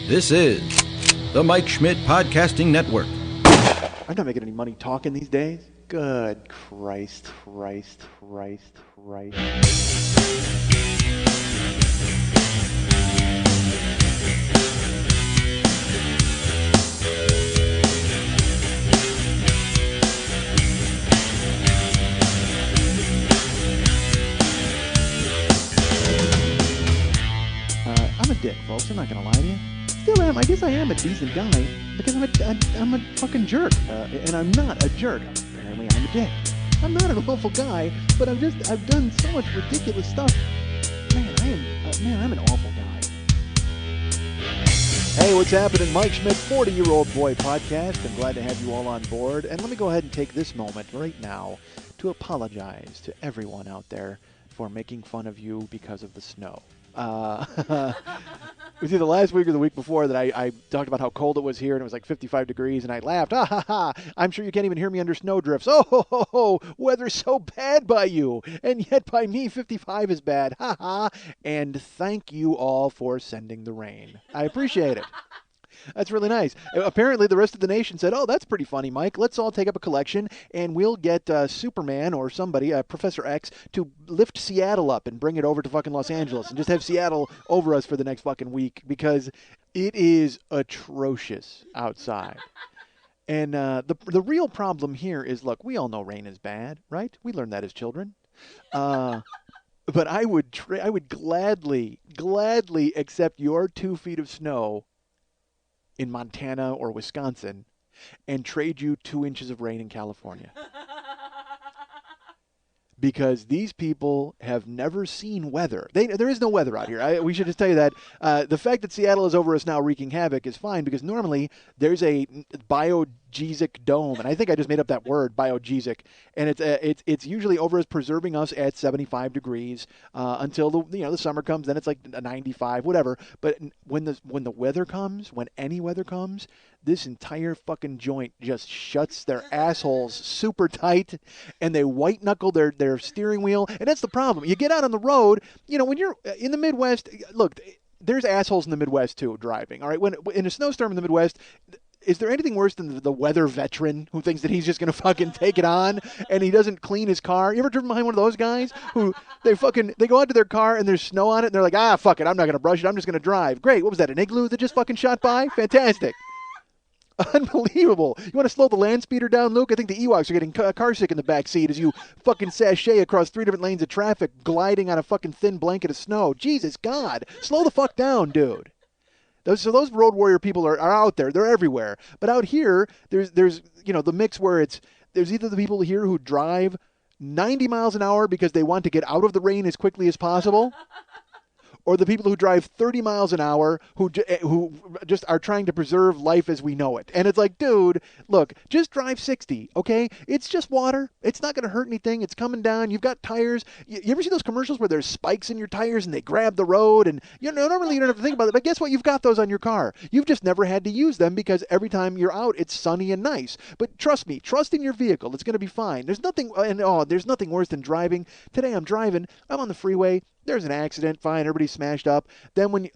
This is the Mike Schmidt Podcasting Network. I'm not making any money talking these days. Good Christ. I'm a dick, folks. I'm not going to lie to you. Still am. I guess I am a decent guy because I'm a fucking jerk. And I'm not a jerk. Apparently I'm a dick. I'm not an awful guy, but I've done so much ridiculous stuff. I'm an awful guy. Hey, what's happening? Mike Schmidt, 40-year-old boy podcast. I'm glad to have you all on board. And let me go ahead and take this moment right now to apologize to everyone out there for making fun of you because of the snow. It was either last week or the week before that I talked about how cold it was here and it was like 55 degrees and I laughed. Ha ha ha. I'm sure you can't even hear me under snow drifts. Oh ho ho ho. Weather's so bad by you. And yet by me 55 is bad. Ha ha. And thank you all for sending the rain. I appreciate it. That's really nice. Apparently, the rest of the nation said, oh, that's pretty funny, Mike. Let's all take up a collection, and we'll get Superman or somebody, Professor X, to lift Seattle up and bring it over to fucking Los Angeles and just have Seattle over us for the next fucking week because it is atrocious outside. And the real problem here is, look, we all know rain is bad, right? We learned that as children. But I would gladly accept your 2 feet of snow in Montana or Wisconsin and trade you 2 inches of rain in California. Because these people have never seen weather. There is no weather out here. We should just tell you that. The fact that Seattle is over us now wreaking havoc is fine because normally there's a biogesic dome, and I think I just made up that word, biogesic, and it's usually over us preserving us at 75 degrees until the summer comes. Then it's like 95, whatever. But when the weather comes, when any weather comes, this entire fucking joint just shuts their assholes super tight, and they white knuckle their steering wheel. And that's the problem. You get out on the road, when you're in the Midwest. Look, there's assholes in the Midwest too driving. All right, when in a snowstorm in the Midwest. Is there anything worse than the weather veteran who thinks that he's just going to fucking take it on and he doesn't clean his car? You ever driven behind one of those guys who they go out to their car and there's snow on it and they're like, fuck it, I'm not going to brush it, I'm just going to drive. Great, what was that, an igloo that just fucking shot by? Fantastic. Unbelievable. You want to slow the land speeder down, Luke? I think the Ewoks are getting car sick in the back seat as you fucking sashay across 3 different lanes of traffic gliding on a fucking thin blanket of snow. Jesus God. Slow the fuck down, dude. So those road warrior people are out there. They're everywhere. But out here, there's the mix where there's either the people here who drive 90 miles an hour because they want to get out of the rain as quickly as possible, or the people who drive 30 miles an hour who just are trying to preserve life as we know it. And it's like, dude, look, just drive 60, okay? It's just water. It's not going to hurt anything. It's coming down. You've got tires. You ever see those commercials where there's spikes in your tires and they grab the road? And normally you don't have to think about it, but guess what? You've got those on your car. You've just never had to use them because every time you're out, it's sunny and nice. But trust me, trust in your vehicle. It's going to be fine. There's nothing worse than driving. Today I'm driving. I'm on the freeway. There's an accident, fine, everybody's smashed up. Then when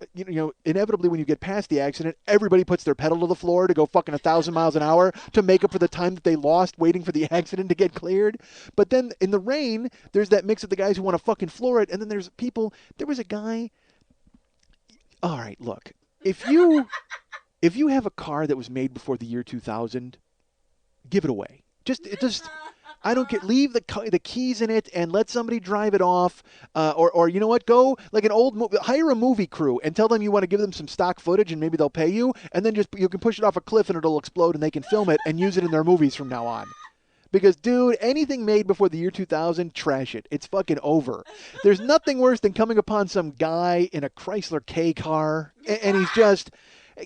inevitably when you get past the accident, everybody puts their pedal to the floor to go fucking 1,000 miles an hour to make up for the time that they lost waiting for the accident to get cleared. But then in the rain, there's that mix of the guys who want to fucking floor it, and then there was a guy. All right, look, if you have a car that was made before the year 2000, give it away. I don't care. Leave the keys in it and let somebody drive it off. Or you know what? Go like an old movie. Hire a movie crew and tell them you want to give them some stock footage and maybe they'll pay you. And then you can push it off a cliff and it'll explode and they can film it and use it in their movies from now on. Because, dude, anything made before the year 2000, trash it. It's fucking over. There's nothing worse than coming upon some guy in a Chrysler K car and he's just...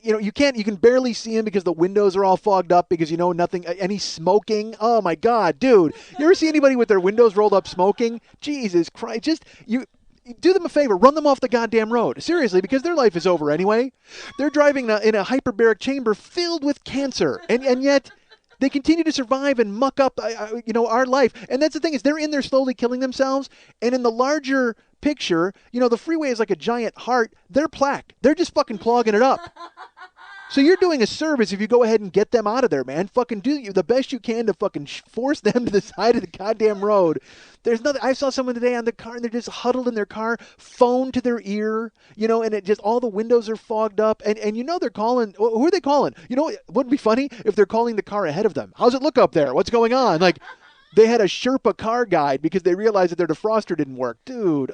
you can barely see him because the windows are all fogged up because nothing, and he's smoking. Oh my God, dude. You ever see anybody with their windows rolled up smoking? Jesus Christ. You do them a favor, run them off the goddamn road. Seriously, because their life is over anyway. They're driving in a hyperbaric chamber filled with cancer, and yet they continue to survive and muck up, our life. And that's the thing is they're in there slowly killing themselves. And in the larger picture, the freeway is like a giant heart. They're plaque. They're just fucking clogging it up. So you're doing a service if you go ahead and get them out of there, man. Fucking do the best you can to fucking force them to the side of the goddamn road. There's nothing. I saw someone today on the car, and they're just huddled in their car, phone to their ear, and it just all the windows are fogged up, and they're calling. Who are they calling? It wouldn't be funny if they're calling the car ahead of them. How's it look up there? What's going on? Like, they had a Sherpa car guide because they realized that their defroster didn't work. Dude,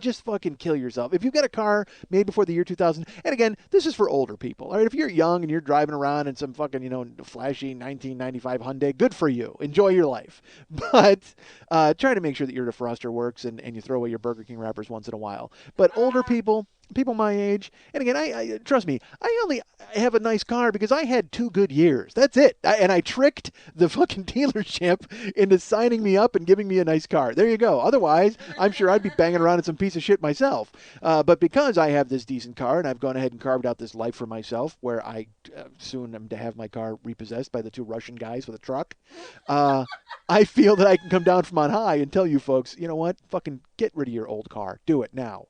just fucking kill yourself. If you've got a car made before the year 2000, and again, this is for older people. All right, if you're young and you're driving around in some fucking, flashy 1995 Hyundai, good for you. Enjoy your life. But try to make sure that your defroster works and you throw away your Burger King wrappers once in a while. But older people my age, and again, I trust me, I only have a nice car because I had 2 good years. That's it. And I tricked the fucking dealership into signing me up and giving me a nice car. There you go. Otherwise, I'm sure I'd be banging around in some piece of shit myself. But because I have this decent car and I've gone ahead and carved out this life for myself where I soon am to have my car repossessed by the 2 Russian guys with a truck, I feel that I can come down from on high and tell you folks, you know what? Fucking get rid of your old car. Do it now.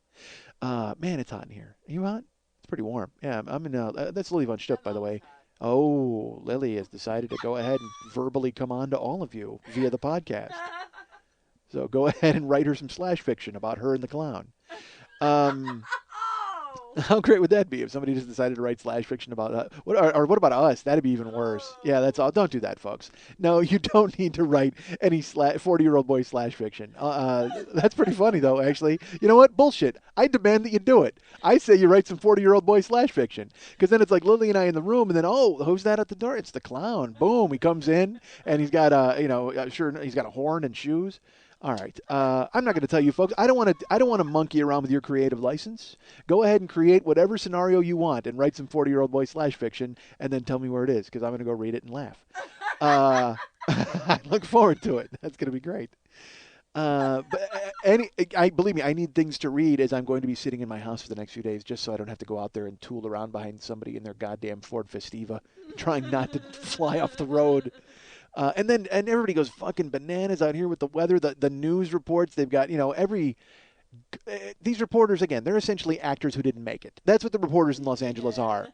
Man, it's hot in here. Are you hot? It's pretty warm. Yeah, I'm in. That's Lili von Stuck, by the way. Oh, Lili has decided to go ahead and verbally come on to all of you via the podcast. So go ahead and write her some slash fiction about her and the clown. How great would that be if somebody just decided to write slash fiction about what about us? That'd be even worse. Yeah, that's all. Don't do that, folks. No, you don't need to write any 40-year-old boy slash fiction. That's pretty funny, though, actually. You know what? Bullshit. I demand that you do it. I say you write some 40-year-old boy slash fiction. Because then it's like Lili and I in the room, and then, who's that at the door? It's the clown. Boom. He comes in, and he's got he's got a horn and shoes. All right. I'm not going to tell you, folks. I don't want to monkey around with your creative license. Go ahead and create whatever scenario you want and write some 40-year-old boy slash fiction, and then tell me where it is because I'm going to go read it and laugh. I look forward to it. That's going to be great. Believe me, I need things to read as I'm going to be sitting in my house for the next few days, just so I don't have to go out there and tool around behind somebody in their goddamn Ford Festiva, trying not to fly off the road. And everybody goes fucking bananas out here with the weather. The news reports, they've got, these reporters, again, they're essentially actors who didn't make it. That's what the reporters in Los Angeles are.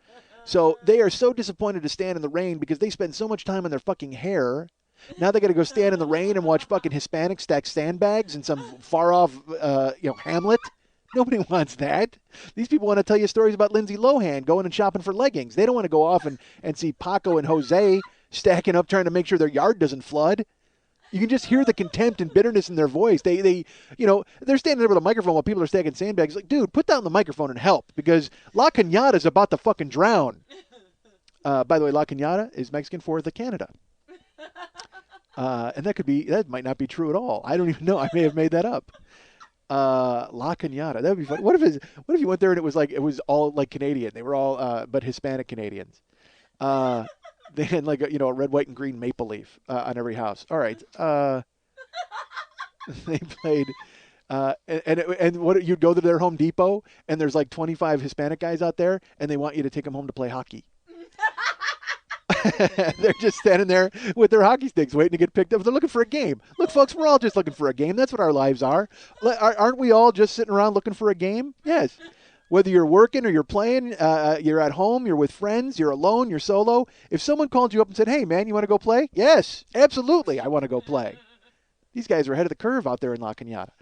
So they are so disappointed to stand in the rain because they spend so much time on their fucking hair. Now they got to go stand in the rain and watch fucking Hispanics stack sandbags in some far off, hamlet. Nobody wants that. These people want to tell you stories about Lindsay Lohan going and shopping for leggings. They don't want to go off and see Paco and Jose stacking up trying to make sure their yard doesn't flood. You can just hear the contempt and bitterness in their voice. They're standing there with a microphone while people are stacking sandbags. Like, dude, put down the microphone and help because La Cañada's about to fucking drown. By the way, La Cañada is Mexican for the Canada. And that might not be true at all. I don't even know. I may have made that up. La Cañada. That would be fun. What if you went there and it was all like Canadian? They were all but Hispanic Canadians. They had like a red, white, and green maple leaf on every house. All right. They played, and what you'd go to their Home Depot and there's like 25 Hispanic guys out there and they want you to take them home to play hockey. They're just standing there with their hockey sticks waiting to get picked up. They're looking for a game. Look, folks, we're all just looking for a game. That's what our lives are. Aren't we all just sitting around looking for a game? Yes. Whether you're working or you're playing, you're at home, you're with friends, you're alone, you're solo. If someone called you up and said, hey, man, you want to go play? Yes, absolutely, I want to go play. These guys are ahead of the curve out there in La Cañada.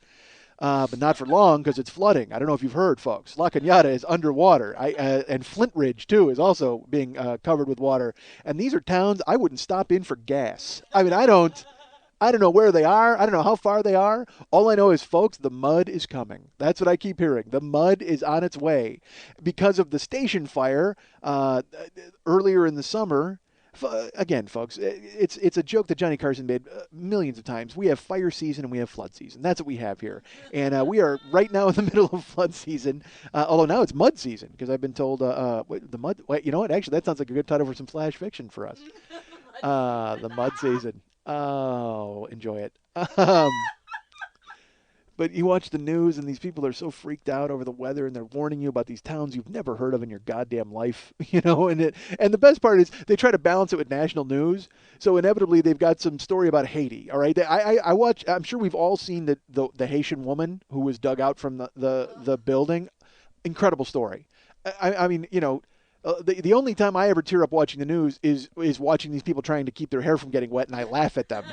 But not for long because it's flooding. I don't know if you've heard, folks. La Cañada is underwater. And Flint Ridge, too, is also being covered with water. And these are towns I wouldn't stop in for gas. I mean, I don't know where they are. I don't know how far they are. All I know is, folks, the mud is coming. That's what I keep hearing. The mud is on its way because of the station fire earlier in the summer. Again, folks, it's a joke that Johnny Carson made millions of times. We have fire season and we have flood season. That's what we have here. And we are right now in the middle of flood season, although now it's mud season because I've been told the mud. Wait, you know what? Actually, that sounds like a good title for some flash fiction for us. The mud season. Oh, enjoy it. But you watch the news, and these people are so freaked out over the weather, and they're warning you about these towns you've never heard of in your goddamn life, And the best part is they try to balance it with national news. So inevitably, they've got some story about Haiti. All right, I watch. I'm sure we've all seen the Haitian woman who was dug out from the building. Incredible story. I mean, The only time I ever tear up watching the news is watching these people trying to keep their hair from getting wet, and I laugh at them.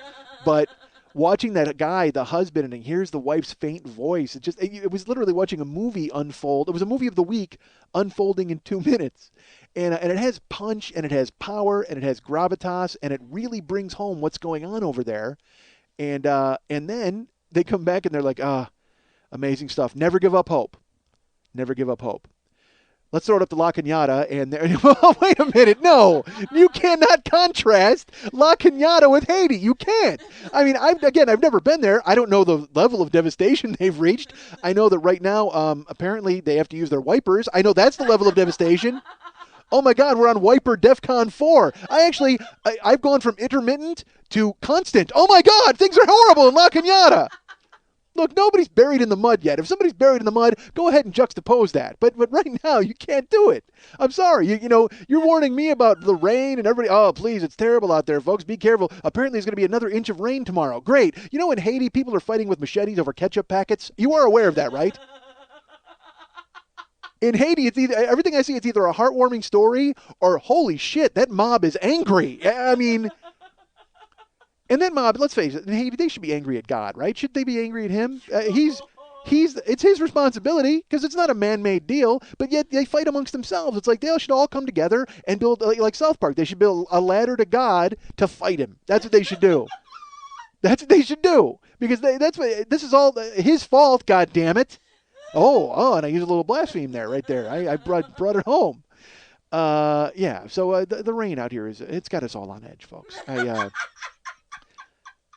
But watching that guy, the husband, and he hears the wife's faint voice, it was literally watching a movie unfold. It was a movie of the week unfolding in 2 minutes. And it has punch, and it has power, and it has gravitas, and it really brings home what's going on over there. And then they come back, and they're like, amazing stuff. Never give up hope. Never give up hope. Let's throw it up to La Cañada, and wait a minute, no, you cannot contrast La Cañada with Haiti. You can't. I mean, I've never been there. I don't know the level of devastation they've reached. I know that right now, apparently they have to use their wipers. I know that's the level of devastation. Oh my God, we're on wiper DEFCON 4. I've gone from intermittent to constant. Oh my God, things are horrible in La Cañada. Look, nobody's buried in the mud yet. If somebody's buried in the mud, go ahead and juxtapose that. But right now, you can't do it. I'm sorry. You're warning me about the rain and everybody. Oh, please, it's terrible out there, folks. Be careful. Apparently, there's going to be another inch of rain tomorrow. Great. In Haiti, people are fighting with machetes over ketchup packets. You are aware of that, right? In Haiti, everything I see, it's either a heartwarming story or, holy shit, that mob is angry. I mean... And that mob, let's face it, in Haiti, they should be angry at God, right? Should they be angry at him? It's his responsibility because it's not a man-made deal, but yet they fight amongst themselves. It's like they should all come together and build, like South Park, they should build a ladder to God to fight him. That's what they should do. That's what they should do because this is all his fault, God damn it. Oh, and I used a little blaspheme there, right there. I brought it home. So the rain out here, it's got us all on edge, folks.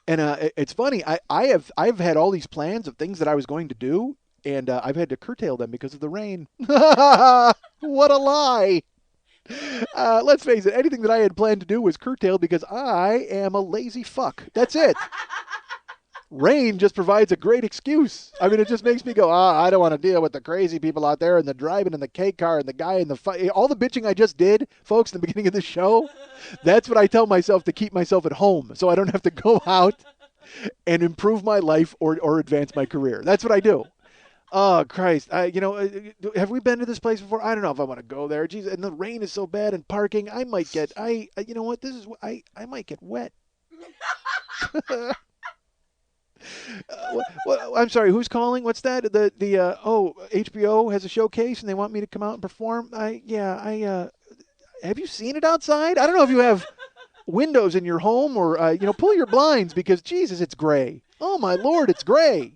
And it's funny. I've had all these plans of things that I was going to do, and I've had to curtail them because of the rain. What a lie! Let's face it. Anything that I had planned to do was curtailed because I am a lazy fuck. That's it. Rain just provides a great excuse. I mean, it just makes me go, I don't want to deal with the crazy people out there and the driving in the K car and the guy in the fight. All the bitching I just did, folks, in the beginning of the show, that's what I tell myself to keep myself at home so I don't have to go out and improve my life or advance my career. That's what I do. Oh, Christ. Have we been to this place before? I don't know if I want to go there. Jeez, and the rain is so bad and parking. I might get, I might get wet. I'm sorry, who's calling? What's that? HBO has a showcase and they want me to come out and perform. Have you seen it outside? I don't know if you have windows in your home or pull your blinds because Jesus, it's gray. Oh my Lord, it's gray.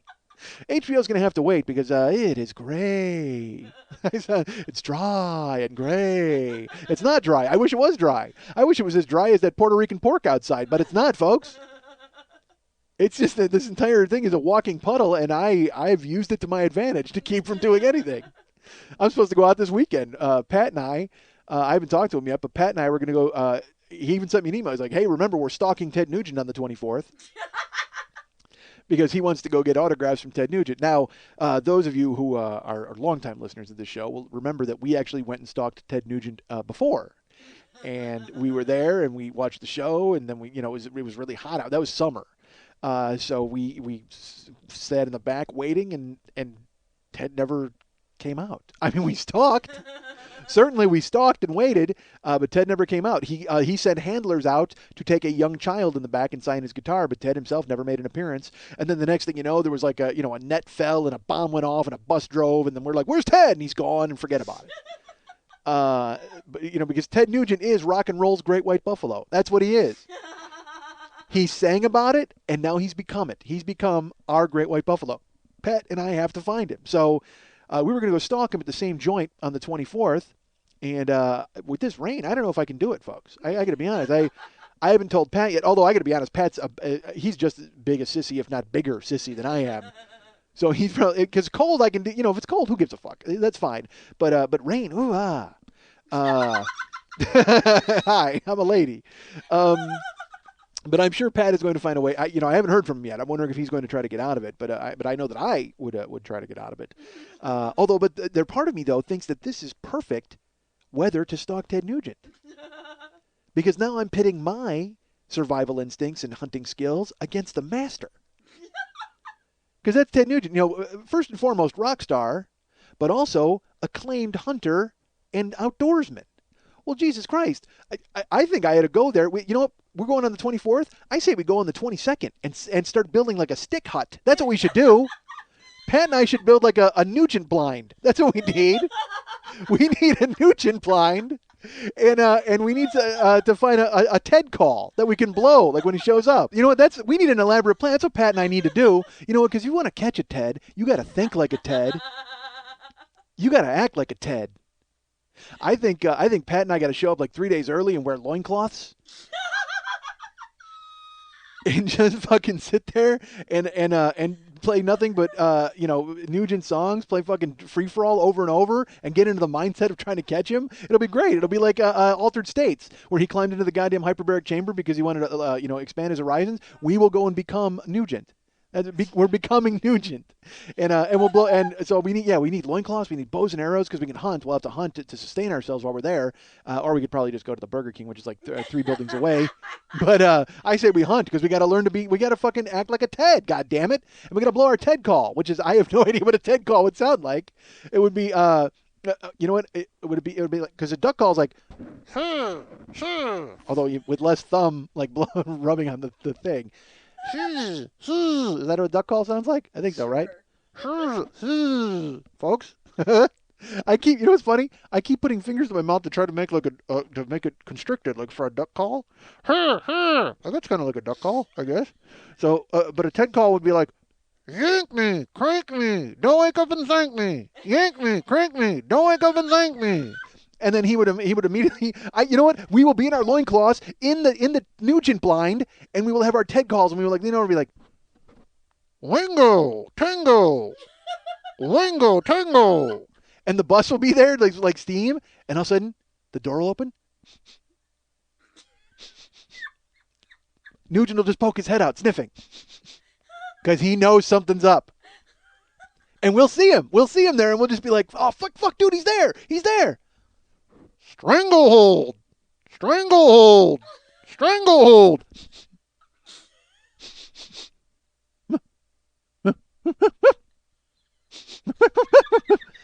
HBO's going to have to wait because it is gray. It's dry and gray. It's not dry. I wish it was dry. I wish it was as dry as that Puerto Rican pork outside, but it's not, folks. It's just that this entire thing is a walking puddle, and I've used it to my advantage to keep from doing anything. I'm supposed to go out this weekend. Pat and I haven't talked to him yet, but Pat and I were going to go. He even sent me an email. He's like, hey, remember, we're stalking Ted Nugent on the 24th. Because he wants to go get autographs from Ted Nugent. Now, those of you who are longtime listeners of this show will remember that we actually went and stalked Ted Nugent before. And we were there, and we watched the show, and then it was really hot out. That was summer. So we sat in the back waiting, and Ted never came out. I mean, we stalked. Certainly we stalked and waited, but Ted never came out. He sent handlers out to take a young child in the back and sign his guitar, but Ted himself never made an appearance. And then the next thing you know, there was like a net fell and a bomb went off and a bus drove, and then we're like, where's Ted? And he's gone, and forget about it. But because Ted Nugent is rock and roll's Great White Buffalo. That's what he is. He sang about it, and now he's become it. He's become our Great White Buffalo. Pat and I have to find him. So we were going to go stalk him at the same joint on the 24th. And with this rain, I don't know if I can do it, folks. I got to be honest. I haven't told Pat yet, although I got to be honest, Pat's he's just as big a sissy, if not bigger sissy than I am. So he's probably, because cold I can do, if it's cold, who gives a fuck? That's fine. But rain, ooh, ah. Hi, I'm a lady. But I'm sure Pat is going to find a way. I haven't heard from him yet. I'm wondering if he's going to try to get out of it. But I know that I would try to get out of it. But there part of me though thinks that this is perfect weather to stalk Ted Nugent, because now I'm pitting my survival instincts and hunting skills against the master. Because that's Ted Nugent. First and foremost, rock star, but also acclaimed hunter and outdoorsman. Well, Jesus Christ. I think I had to go there. You know what? We're going on the 24th. I say we go on the 22nd and start building like a stick hut. That's what we should do. Pat and I should build like a Nugent Blind. That's what we need. We need a Nugent Blind. And we need to find a TED call that we can blow, like when he shows up. You know what? We need an elaborate plan. That's what Pat and I need to do. You know what? Because you want to catch a TED, you got to think like a TED. You got to act like a TED. I think Pat and I got to show up like 3 days early and wear loincloths. And just fucking sit there and play nothing but Nugent songs, play fucking free for all over and over, and get into the mindset of trying to catch him. It'll be great. It'll be like Altered States, where he climbed into the goddamn hyperbaric chamber because he wanted to expand his horizons. We will go and become Nugent. We're becoming Nugent, and we'll blow. And so we need loincloths, we need bows and arrows because we can hunt. We'll have to hunt to sustain ourselves while we're there, or we could probably just go to the Burger King, which is like 3 buildings away. But I say we hunt because we got to learn we got to fucking act like a TED. God damn it, and we got to blow our TED call, which is I have no idea what a TED call would sound like. It would be you know what it would be like because a duck call is like, although with less thumb like rubbing on the thing. Is that what a duck call sounds like? I think so, right? Folks, I keep. You know what's funny? I keep putting fingers in my mouth to try to make to make it constricted, like for a duck call. That's kind of like a duck call, I guess. So, but a TED call would be like, yank me, crank me, don't wake up and thank me. Yank me, crank me, don't wake up and thank me. And then he would immediately, you know what? We will be in our loincloths in the Nugent Blind, and we will have our TED calls, and we will lean over and be like, Wingo, Tango, Wingo, Tango. And the bus will be there, like steam, and all of a sudden, the door will open. Nugent will just poke his head out, sniffing, because he knows something's up. And we'll see him. We'll see him there, and we'll just be like, oh, fuck, dude, he's there. He's there. Stranglehold! Stranglehold! Stranglehold!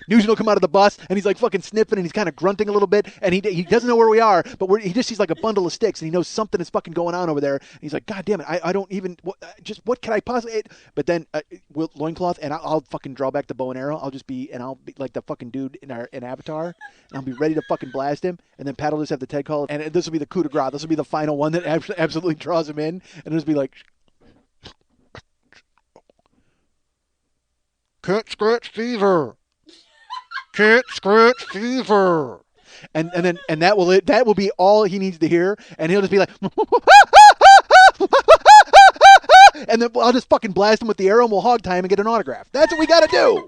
Nugent will come out of the bus, and he's like fucking sniffing, and he's kind of grunting a little bit, and he doesn't know where we are, but he just sees like a bundle of sticks, and he knows something is fucking going on over there, and he's like, God damn it, I don't even, what can I possibly, but then we'll loincloth, and I'll fucking draw back the bow and arrow, I'll be like the fucking dude in Avatar, and I'll be ready to fucking blast him, and then Pat will just have the TED call, and this will be the coup de grace, this will be the final one that absolutely draws him in, and it'll just be like, cat scratch fever. Cat scratch fever, and that will be all he needs to hear, and he'll just be like, and then I'll just fucking blast him with the arrow, and we'll hog tie him and get an autograph. That's what we got to do.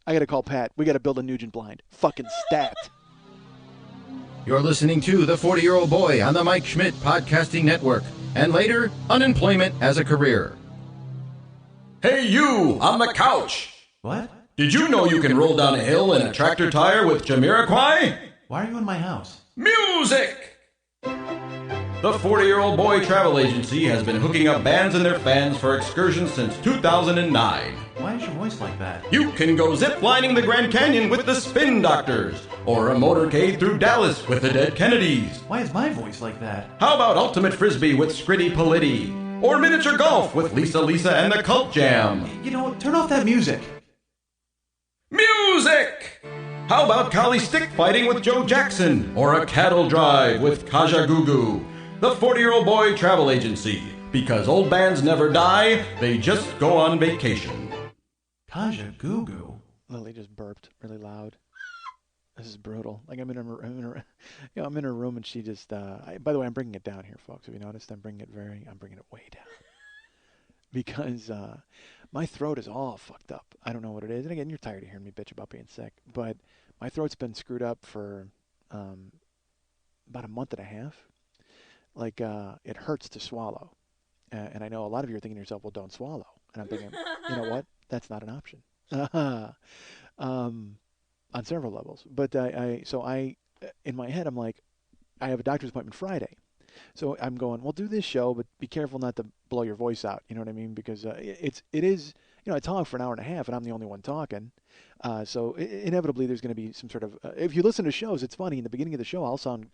I got to call Pat. We got to build a Nugent Blind. Fucking stat. You're listening to The 40-Year-Old Boy on the Mike Schmidt Podcasting Network, and later, Unemployment as a Career. Hey, you on the couch. What? Did you know you can roll down a hill in a tractor tire with Jamiroquai? Why are you in my house? Music! The 40-Year-Old Boy Travel Agency has been hooking up bands and their fans for excursions since 2009. Why is your voice like that? You can go zip-lining the Grand Canyon with the Spin Doctors, or a motorcade through Dallas with the Dead Kennedys. Why is my voice like that? How about Ultimate Frisbee with Scritty Politti? Or miniature golf with Lisa and the Cult Jam? You know, turn off that music. Music! How about collie stick fighting with Joe Jackson? Or a cattle drive with Kaja Gugu? The 40-Year-Old Boy Travel Agency. Because old bands never die, they just go on vacation. Kaja Gugu? Lili just burped really loud. This is brutal. Like I'm in her room and she just. By the way, I'm bringing it down here, folks. Have you noticed? I'm bringing it way down because my throat is all fucked up. I don't know what it is. And again, you're tired of hearing me bitch about being sick, but my throat's been screwed up for about a month and a half. Like it hurts to swallow, and I know a lot of you are thinking to yourself, "Well, don't swallow." And I'm thinking, you know what? That's not an option. On several levels, but I in my head I'm like, I have a doctor's appointment Friday, so I'm going, well, do this show, but be careful not to blow your voice out. You know what I mean? Because it is I talk for an hour and a half, and I'm the only one talking. So inevitably, there's going to be some sort of. If you listen to shows, it's funny. In the beginning of the show, I'll sound,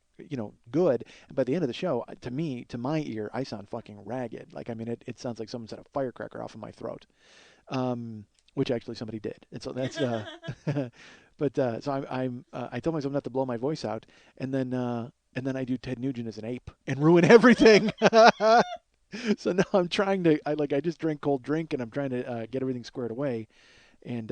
good, and by the end of the show, to my ear, I sound fucking ragged. Like, I mean, it sounds like someone set a firecracker off of my throat, which actually somebody did, and so that's. But so I told myself not to blow my voice out, and then I do Ted Nugent as an ape and ruin everything. So now I'm trying to. I just drank cold drink, and I'm trying to get everything squared away. And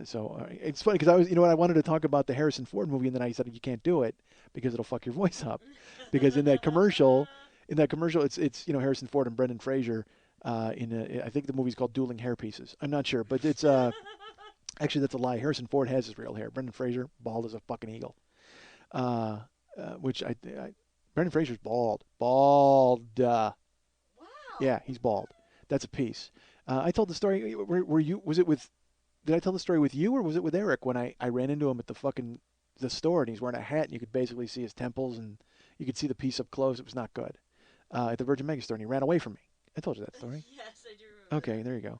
so it's funny because I wanted to talk about the Harrison Ford movie, and then I said you can't do it because it'll fuck your voice up. Because in that commercial, it's Harrison Ford and Brendan Fraser. I think the movie's called Dueling Hair Pieces. I'm not sure, but it's actually that's a lie. Harrison Ford has his real hair. Brendan Fraser bald as a fucking eagle. Which Brendan Fraser's bald. Wow. Yeah, he's bald. That's a piece. I told the story. Did I tell the story with you or was it with Eric when I ran into him at the store and he's wearing a hat and you could basically see his temples and you could see the piece up close. It was not good. At the Virgin Megastore and he ran away from me. I told you that story. Yes, I do remember. Okay, there you go.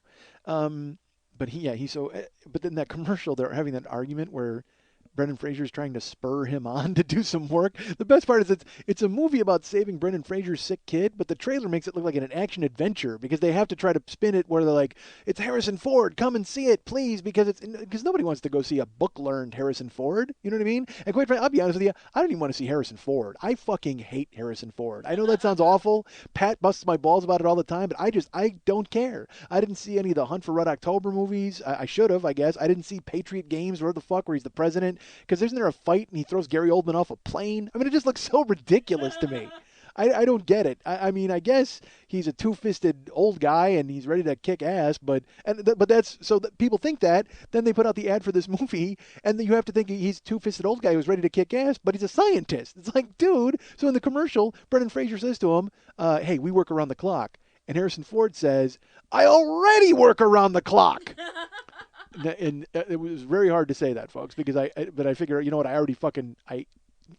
But then that commercial, they're having that argument where Brendan Fraser's trying to spur him on to do some work. The best part is it's a movie about saving Brendan Fraser's sick kid, but the trailer makes it look like an action adventure because they have to try to spin it where they're like, it's Harrison Ford, come and see it, please, because nobody wants to go see a book-learned Harrison Ford. You know what I mean? And quite frankly, I'll be honest with you, I don't even want to see Harrison Ford. I fucking hate Harrison Ford. I know that sounds awful. Pat busts my balls about it all the time, but I don't care. I didn't see any of the Hunt for Red October movies. I should have, I guess. I didn't see Patriot Games, where he's the president. Because isn't there a fight and he throws Gary Oldman off a plane? I mean, it just looks so ridiculous to me. I don't get it. I mean, I guess he's a two-fisted old guy and he's ready to kick ass, but that's so that people think that. Then they put out the ad for this movie, and then you have to think he's a two-fisted old guy who's ready to kick ass, but he's a scientist. It's like, dude. So in the commercial, Brendan Fraser says to him, "Hey, we work around the clock," and Harrison Ford says, "I already work around the clock." And it was very hard to say that, folks, because I figure, you know what, I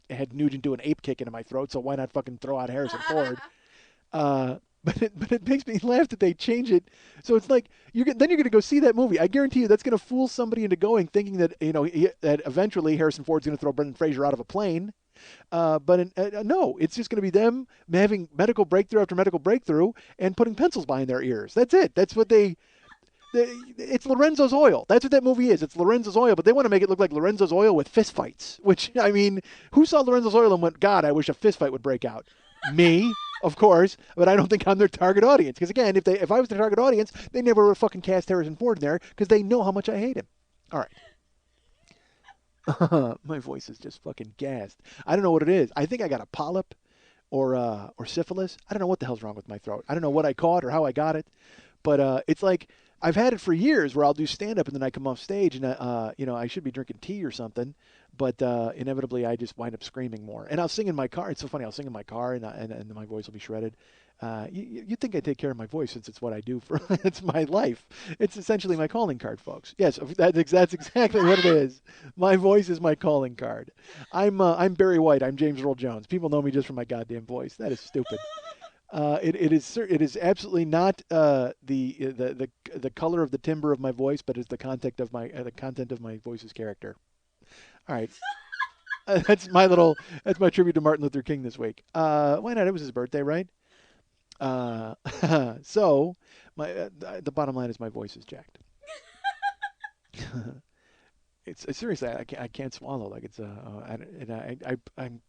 had Nugent do an ape kick into my throat, so why not fucking throw out Harrison Ford? But it makes me laugh that they change it. So it's like then you're going to go see that movie. I guarantee you that's going to fool somebody into going, thinking that that eventually Harrison Ford's going to throw Brendan Fraser out of a plane. But no, it's just going to be them having medical breakthrough after medical breakthrough and putting pencils behind their ears. That's it. That's what it's Lorenzo's Oil. That's what that movie is. It's Lorenzo's Oil, but they want to make it look like Lorenzo's Oil with fistfights. Which, I mean, who saw Lorenzo's Oil and went, God, I wish a fistfight would break out? Me, of course, but I don't think I'm their target audience. Because again, if I was the target audience, they never would have fucking cast Harrison Ford in there because they know how much I hate him. All right. My voice is just fucking gassed. I don't know what it is. I think I got a polyp or syphilis. I don't know what the hell's wrong with my throat. I don't know what I caught or how I got it, but it's like I've had it for years where I'll do stand-up and then I come off stage and, I should be drinking tea or something, but inevitably I just wind up screaming more. And I'll sing in my car. It's so funny. I'll sing in my car and my voice will be shredded. You'd think I take care of my voice since it's what I do it's my life. It's essentially my calling card, folks. Yes, that's exactly what it is. My voice is my calling card. I'm Barry White. I'm James Earl Jones. People know me just from my goddamn voice. That is stupid. It is absolutely not the color of the timbre of my voice, but it's the content of my voice's character. All right, that's my tribute to Martin Luther King this week. Why not? It was his birthday, right? So the bottom line is my voice is jacked. It's seriously I can't swallow, like it's I'm.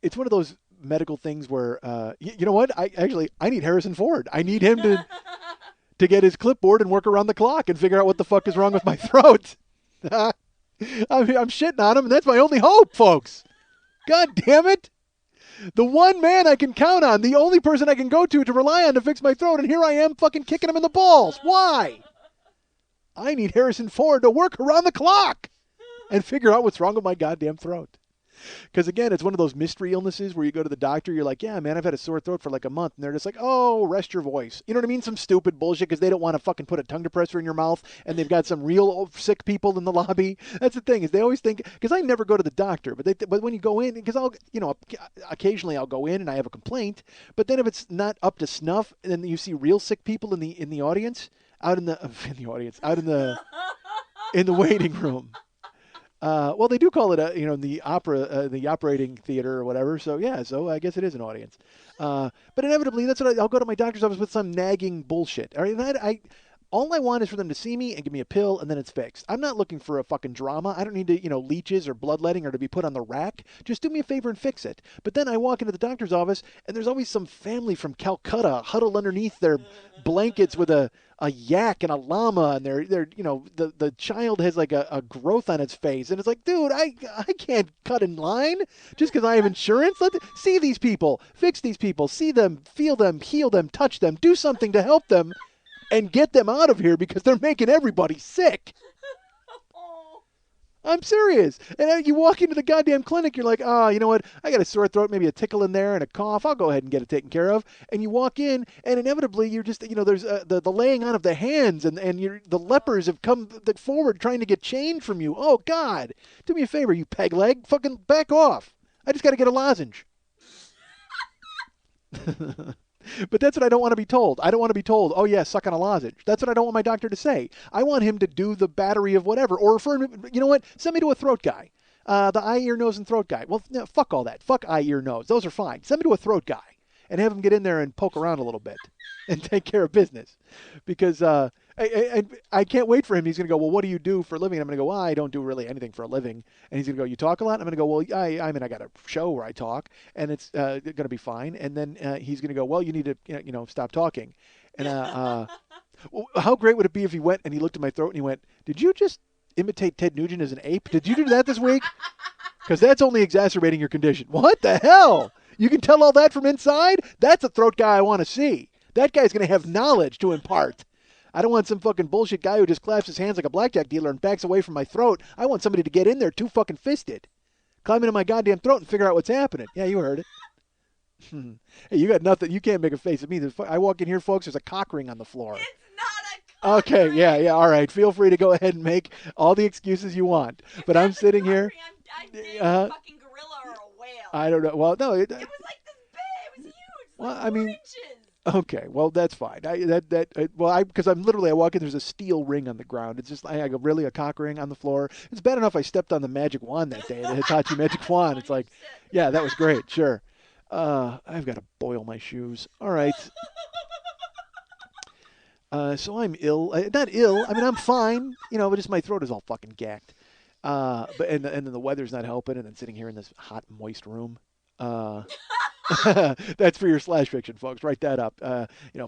It's one of those medical things where you know what? I need Harrison Ford. I need him to get his clipboard and work around the clock and figure out what the fuck is wrong with my throat. I'm shitting on him, and that's my only hope, folks. God damn it. The one man I can count on, the only person I can go to rely on to fix my throat, and here I am fucking kicking him in the balls. Why? I need Harrison Ford to work around the clock and figure out what's wrong with my goddamn throat. Because, again, it's one of those mystery illnesses where you go to the doctor, you're like, yeah, man, I've had a sore throat for like a month. And they're just like, oh, rest your voice. You know what I mean? Some stupid bullshit because they don't want to fucking put a tongue depressor in your mouth and they've got some real sick people in the lobby. That's the thing is they always think, because I never go to the doctor, but when you go in, because occasionally I'll go in and I have a complaint. But then if it's not up to snuff and then you see real sick people in the audience, out in the audience, out in the waiting room. Well, they do call it the operating theater or whatever. So yeah, so I guess it is an audience. But inevitably, that's what I'll go to my doctor's office with some nagging bullshit. All right, all I want is for them to see me and give me a pill, and then it's fixed. I'm not looking for a fucking drama. I don't need to, leeches or bloodletting or to be put on the rack. Just do me a favor and fix it. But then I walk into the doctor's office, and there's always some family from Calcutta huddled underneath their blankets with a yak and a llama, and they're the child has like a growth on its face, and it's like, dude, I can't cut in line just because I have insurance. See these people, fix these people, see them, feel them, heal them, touch them, do something to help them. And get them out of here because they're making everybody sick. I'm serious. And you walk into the goddamn clinic, you're like, oh, you know what? I got a sore throat, maybe a tickle in there and a cough. I'll go ahead and get it taken care of. And you walk in, and inevitably you're just, there's the laying on of the hands, and the lepers have come forward trying to get change from you. Oh, God. Do me a favor, you peg leg. Fucking back off. I just got to get a lozenge. But that's what I don't want to be told. I don't want to be told, oh, yeah, suck on a lozenge. That's what I don't want my doctor to say. I want him to do the battery of whatever. Or refer me, you know what? Send me to a throat guy. The eye, ear, nose, and throat guy. Well, no, fuck all that. Fuck eye, ear, nose. Those are fine. Send me to a throat guy and have him get in there and poke around a little bit and take care of business. Because I can't wait for him. He's going to go, well, what do you do for a living? And I'm going to go, well, I don't do really anything for a living. And he's going to go, you talk a lot? I'm going to go, well, I got a show where I talk, and it's going to be fine. And then he's going to go, well, you need to, stop talking. And how great would it be if he went and he looked at my throat and he went, did you just imitate Ted Nugent as an ape? Did you do that this week? Because that's only exacerbating your condition. What the hell? You can tell all that from inside? That's a throat guy I want to see. That guy's going to have knowledge to impart. I don't want some fucking bullshit guy who just claps his hands like a blackjack dealer and backs away from my throat. I want somebody to get in there two fucking fisted. Climb into my goddamn throat and figure out what's happening. Yeah, you heard it. Hey, you got nothing. You can't make a face at me. I walk in here, folks, there's a cock ring on the floor. It's not a cock Okay, ring. yeah, all right. Feel free to go ahead and make all the excuses you want. But I'm sitting here. I dated a fucking gorilla or a whale. I don't know. Well, no. It was like this big. It was huge. Well, Like I mean, 4 inches. Okay, well that's fine. Because I walk in, there's a steel ring on the ground. It's just I go, really, a cock ring on the floor. It's bad enough I stepped on the magic wand that day, the Hitachi magic wand. It's like, yeah, that was great, sure. I've got to boil my shoes. All right. So I'm ill. Not ill. I mean, I'm fine. But just my throat is all fucking gacked. But then the weather's not helping, and then sitting here in this hot, moist room. That's for your slash fiction, folks. Write that up.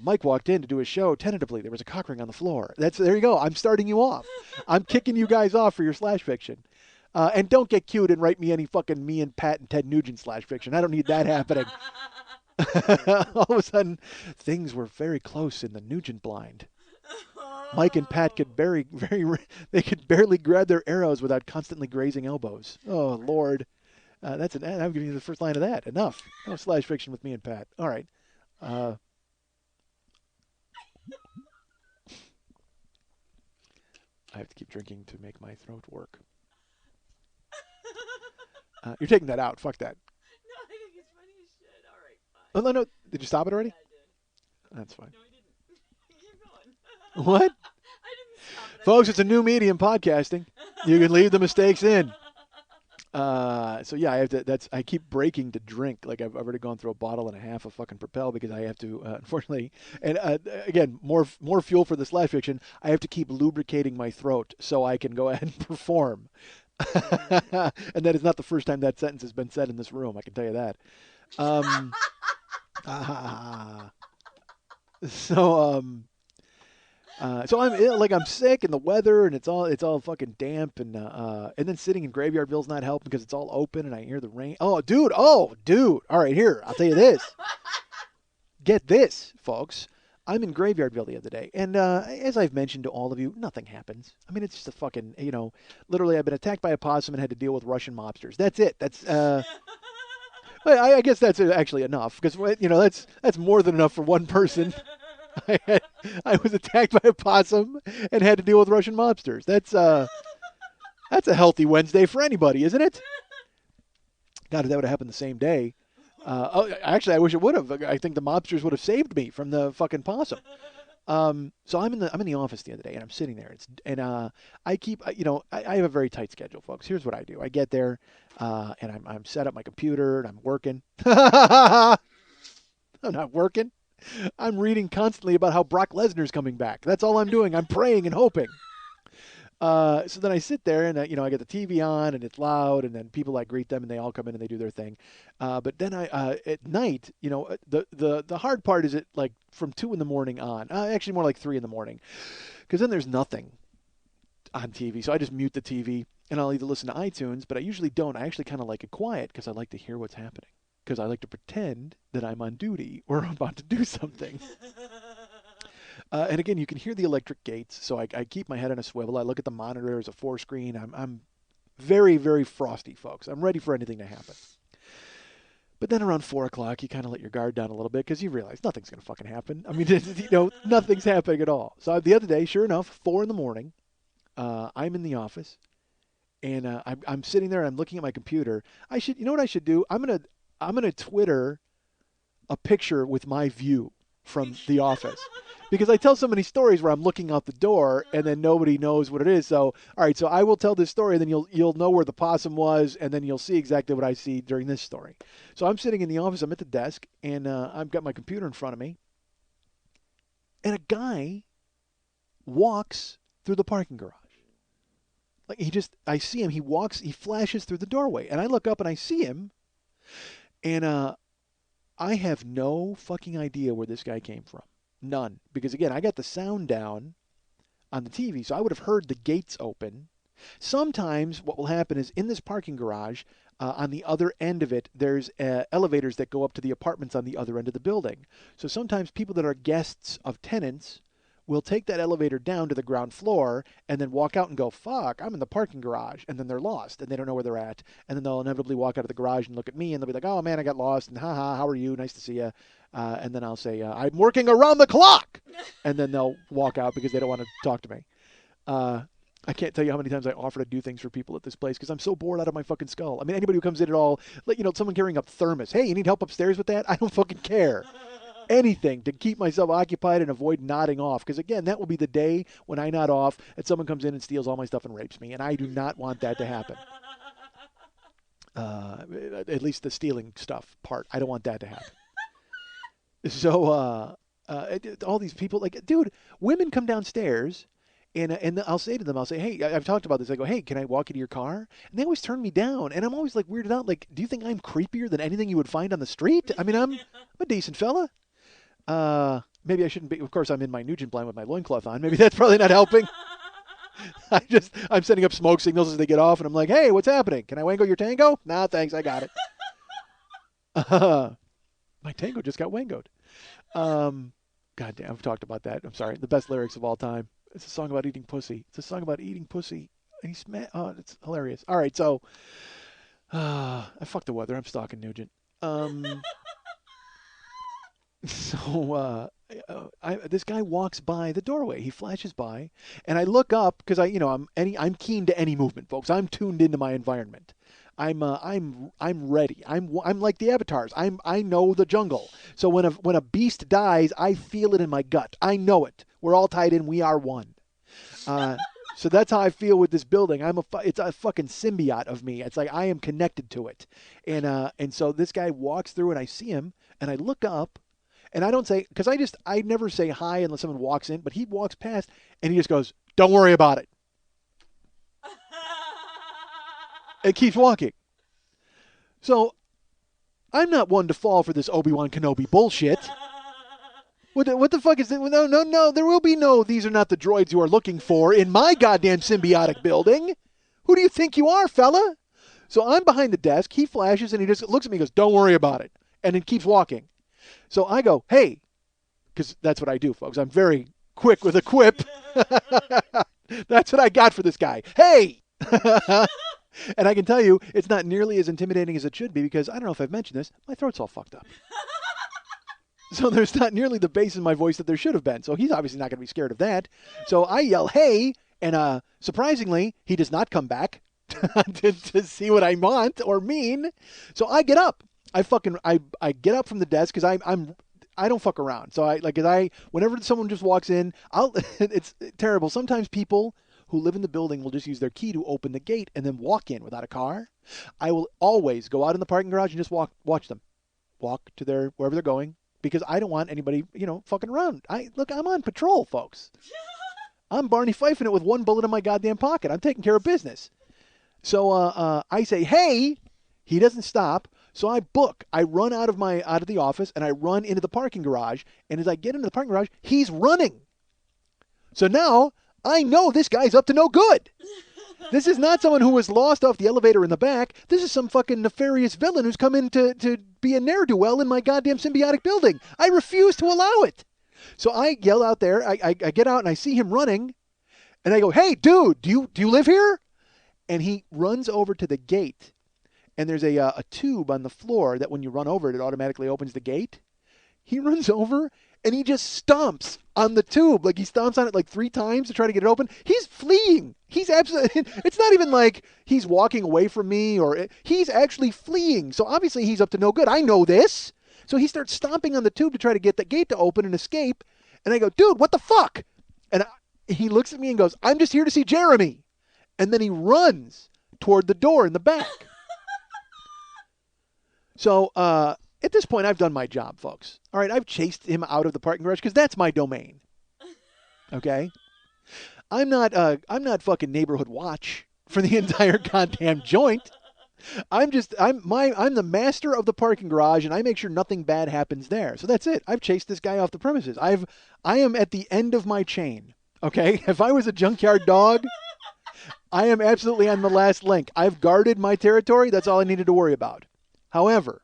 Mike walked in to do his show. Tentatively, there was a cock ring on the floor. There you go. I'm starting you off. I'm kicking you guys off for your slash fiction. And don't get cute and write me any fucking me and Pat and Ted Nugent slash fiction. I don't need that happening. All of a sudden, things were very close in the Nugent Blind. Mike and Pat could they could barely grab their arrows without constantly grazing elbows. Oh Lord. I'm giving you the first line of that. Enough. No slash fiction with me and Pat. All right. I have to keep drinking to make my throat work. You're taking that out. Fuck that. No, I think it's funny as shit. All right, fine. Oh, no. Did you stop it already? Yeah, I did. That's fine. No, I didn't. Keep going. What? I didn't stop it. Folks, it's a new medium, podcasting. You can leave the mistakes in. So yeah, I keep breaking to drink. Like I've already gone through a bottle and a half of fucking Propel because I have to, unfortunately, and again, more fuel for the slash fiction. I have to keep lubricating my throat so I can go ahead and perform. And that is not the first time that sentence has been said in this room. I can tell you that. So I'm ill, like I'm sick, and the weather, and it's all fucking damp, and then sitting in Graveyardville's not helping because it's all open, and I hear the rain. Oh, dude. All right, here, I'll tell you this. Get this, folks. I'm in Graveyardville the other day, and as I've mentioned to all of you, nothing happens. I mean, it's just a fucking, literally, I've been attacked by a possum and had to deal with Russian mobsters. That's it. That's. I guess that's actually enough because that's more than enough for one person. I was attacked by a possum and had to deal with Russian mobsters. That's a healthy Wednesday for anybody, isn't it? God, if that would have happened the same day. Actually, I wish it would have. I think the mobsters would have saved me from the fucking possum. So I'm in the office the other day, and I'm sitting there. I keep, I have a very tight schedule, folks. Here's what I do. I get there, and I'm set up my computer, and I'm working. I'm not working. I'm reading constantly about how Brock Lesnar's coming back. That's all I'm doing. I'm praying and hoping. So then I sit there and, I get the TV on and it's loud, and then people, I greet them and they all come in and they do their thing. But then at night, the hard part is from 2 in the morning on, actually more like 3 in the morning, because then there's nothing on TV. So I just mute the TV and I'll either listen to iTunes, but I usually don't. I actually kind of like it quiet because I like to hear what's happening, because I like to pretend that I'm on duty or I'm about to do something. And again, you can hear the electric gates, so I keep my head on a swivel. I look at the monitor as a 4-screen. I'm very, very frosty, folks. I'm ready for anything to happen. But then around 4 o'clock, you kind of let your guard down a little bit because you realize nothing's going to fucking happen. I mean, nothing's happening at all. So the other day, sure enough, 4 in the morning, I'm in the office, and I'm sitting there and I'm looking at my computer. You know what I should do? I'm gonna Twitter a picture with my view from the office. Because I tell so many stories where I'm looking out the door and then nobody knows what it is. So, all right, so I will tell this story, and then you'll know where the possum was, and then you'll see exactly what I see during this story. So I'm sitting in the office, I'm at the desk, and I've got my computer in front of me, and a guy walks through the parking garage. I see him, he flashes through the doorway, and I look up and I see him, and I have no fucking idea where this guy came from. None. Because, again, I got the sound down on the TV, so I would have heard the gates open. Sometimes what will happen is in this parking garage, on the other end of it, there's elevators that go up to the apartments on the other end of the building. So sometimes people that are guests of tenants will take that elevator down to the ground floor and then walk out and go, fuck, I'm in the parking garage. And then they're lost and they don't know where they're at. And then they'll inevitably walk out of the garage and look at me and they'll be like, oh, man, I got lost. And haha, how are you? Nice to see you. And then I'll say, I'm working around the clock. And then they'll walk out because they don't want to talk to me. I can't tell you how many times I offer to do things for people at this place because I'm so bored out of my fucking skull. I mean, anybody who comes in at all, someone carrying up thermos. Hey, you need help upstairs with that? I don't fucking care. Anything to keep myself occupied and avoid nodding off. Because, again, that will be the day when I nod off and someone comes in and steals all my stuff and rapes me. And I do not want that to happen. At least the stealing stuff part. I don't want that to happen. So all these people, dude, women come downstairs, and I'll say to them, hey, I've talked about this. I go, hey, can I walk you to your car? And they always turn me down, and I'm always weirded out. Do you think I'm creepier than anything you would find on the street? I mean, I'm a decent fella. Maybe I shouldn't be. Of course, I'm in my Nugent Blind with my loincloth on. Maybe that's probably not helping. I'm setting up smoke signals as they get off, and I'm like, hey, what's happening? Can I wango your tango? Nah, thanks, I got it. My tango just got wangoed. God damn, I've talked about that. I'm sorry. The best lyrics of all time. It's a song about eating pussy. It's a song about eating pussy. And it's hilarious. All right, so I fucked the weather. I'm stalking Nugent. So this guy walks by the doorway. He flashes by, and I look up because I'm keen to any movement, folks. I'm tuned into my environment. I'm ready. I'm like the avatars. I know the jungle. So when a beast dies, I feel it in my gut. I know it. We're all tied in. We are one. So that's how I feel with this building. It's a fucking symbiote of me. It's like I am connected to it. And so this guy walks through, and I see him, and I look up. And I don't say, because I never say hi unless someone walks in, but he walks past and he just goes, don't worry about it. And keeps walking. So I'm not one to fall for this Obi-Wan Kenobi bullshit. What the fuck is that? No, there will be no, these are not the droids you are looking for in my goddamn symbiotic building. Who do you think you are, fella? So I'm behind the desk, he flashes and he just looks at me and goes, don't worry about it. And then keeps walking. So I go, hey, because that's what I do, folks. I'm very quick with a quip. That's what I got for this guy. Hey! And I can tell you, it's not nearly as intimidating as it should be because I don't know if I've mentioned this, my throat's all fucked up. So there's not nearly the bass in my voice that there should have been. So he's obviously not going to be scared of that. So I yell, hey, and surprisingly, he does not come back to see what I want or mean. So I get up. I get up from the desk because I don't fuck around. So whenever someone just walks in, it's terrible. Sometimes people who live in the building will just use their key to open the gate and then walk in without a car. I will always go out in the parking garage and just watch them walk to wherever they're going, because I don't want anybody, fucking around. I'm on patrol, folks. I'm Barney Fifing it with one bullet in my goddamn pocket. I'm taking care of business. So I say, hey, he doesn't stop. So I book. I run out of the office and I run into the parking garage. And as I get into the parking garage, he's running. So now I know this guy's up to no good. This is not someone who was lost off the elevator in the back. This is some fucking nefarious villain who's come in to be a ne'er-do-well in my goddamn symbiotic building. I refuse to allow it. So I yell out there. I get out and I see him running. And I go, hey, dude, do you live here? And he runs over to the gate. And there's a tube on the floor that when you run over it automatically opens the gate. He runs over and he just stomps on the tube. Like he stomps on it like 3 times to try to get it open. He's fleeing. He's absolutely, it's not even like he's walking away from me he's actually fleeing. So obviously he's up to no good. I know this. So he starts stomping on the tube to try to get the gate to open and escape. And I go, dude, what the fuck? And he looks at me and goes, I'm just here to see Jeremy. And then he runs toward the door in the back. So, at this point, I've done my job, folks. All right, I've chased him out of the parking garage because that's my domain. Okay? I'm not fucking neighborhood watch for the entire goddamn joint. I'm the master of the parking garage, and I make sure nothing bad happens there. So that's it. I've chased this guy off the premises. I am at the end of my chain. Okay? If I was a junkyard dog, I am absolutely on the last link. I've guarded my territory. That's all I needed to worry about. However,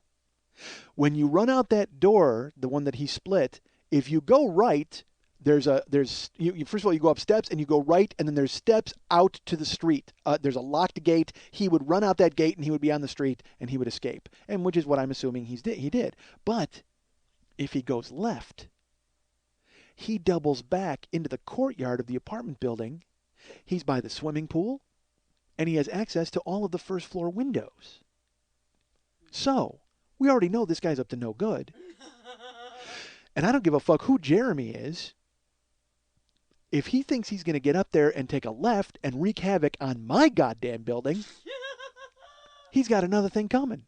when you run out that door, the one that he split, if you go right, first of all, you go up steps and you go right, and then there's steps out to the street. There's a locked gate. He would run out that gate and he would be on the street and he would escape, and which is what I'm assuming he did. But if he goes left, he doubles back into the courtyard of the apartment building. He's by the swimming pool, and he has access to all of the first floor windows. So, we already know this guy's up to no good. And I don't give a fuck who Jeremy is. If he thinks he's going to get up there and take a left and wreak havoc on my goddamn building, he's got another thing coming.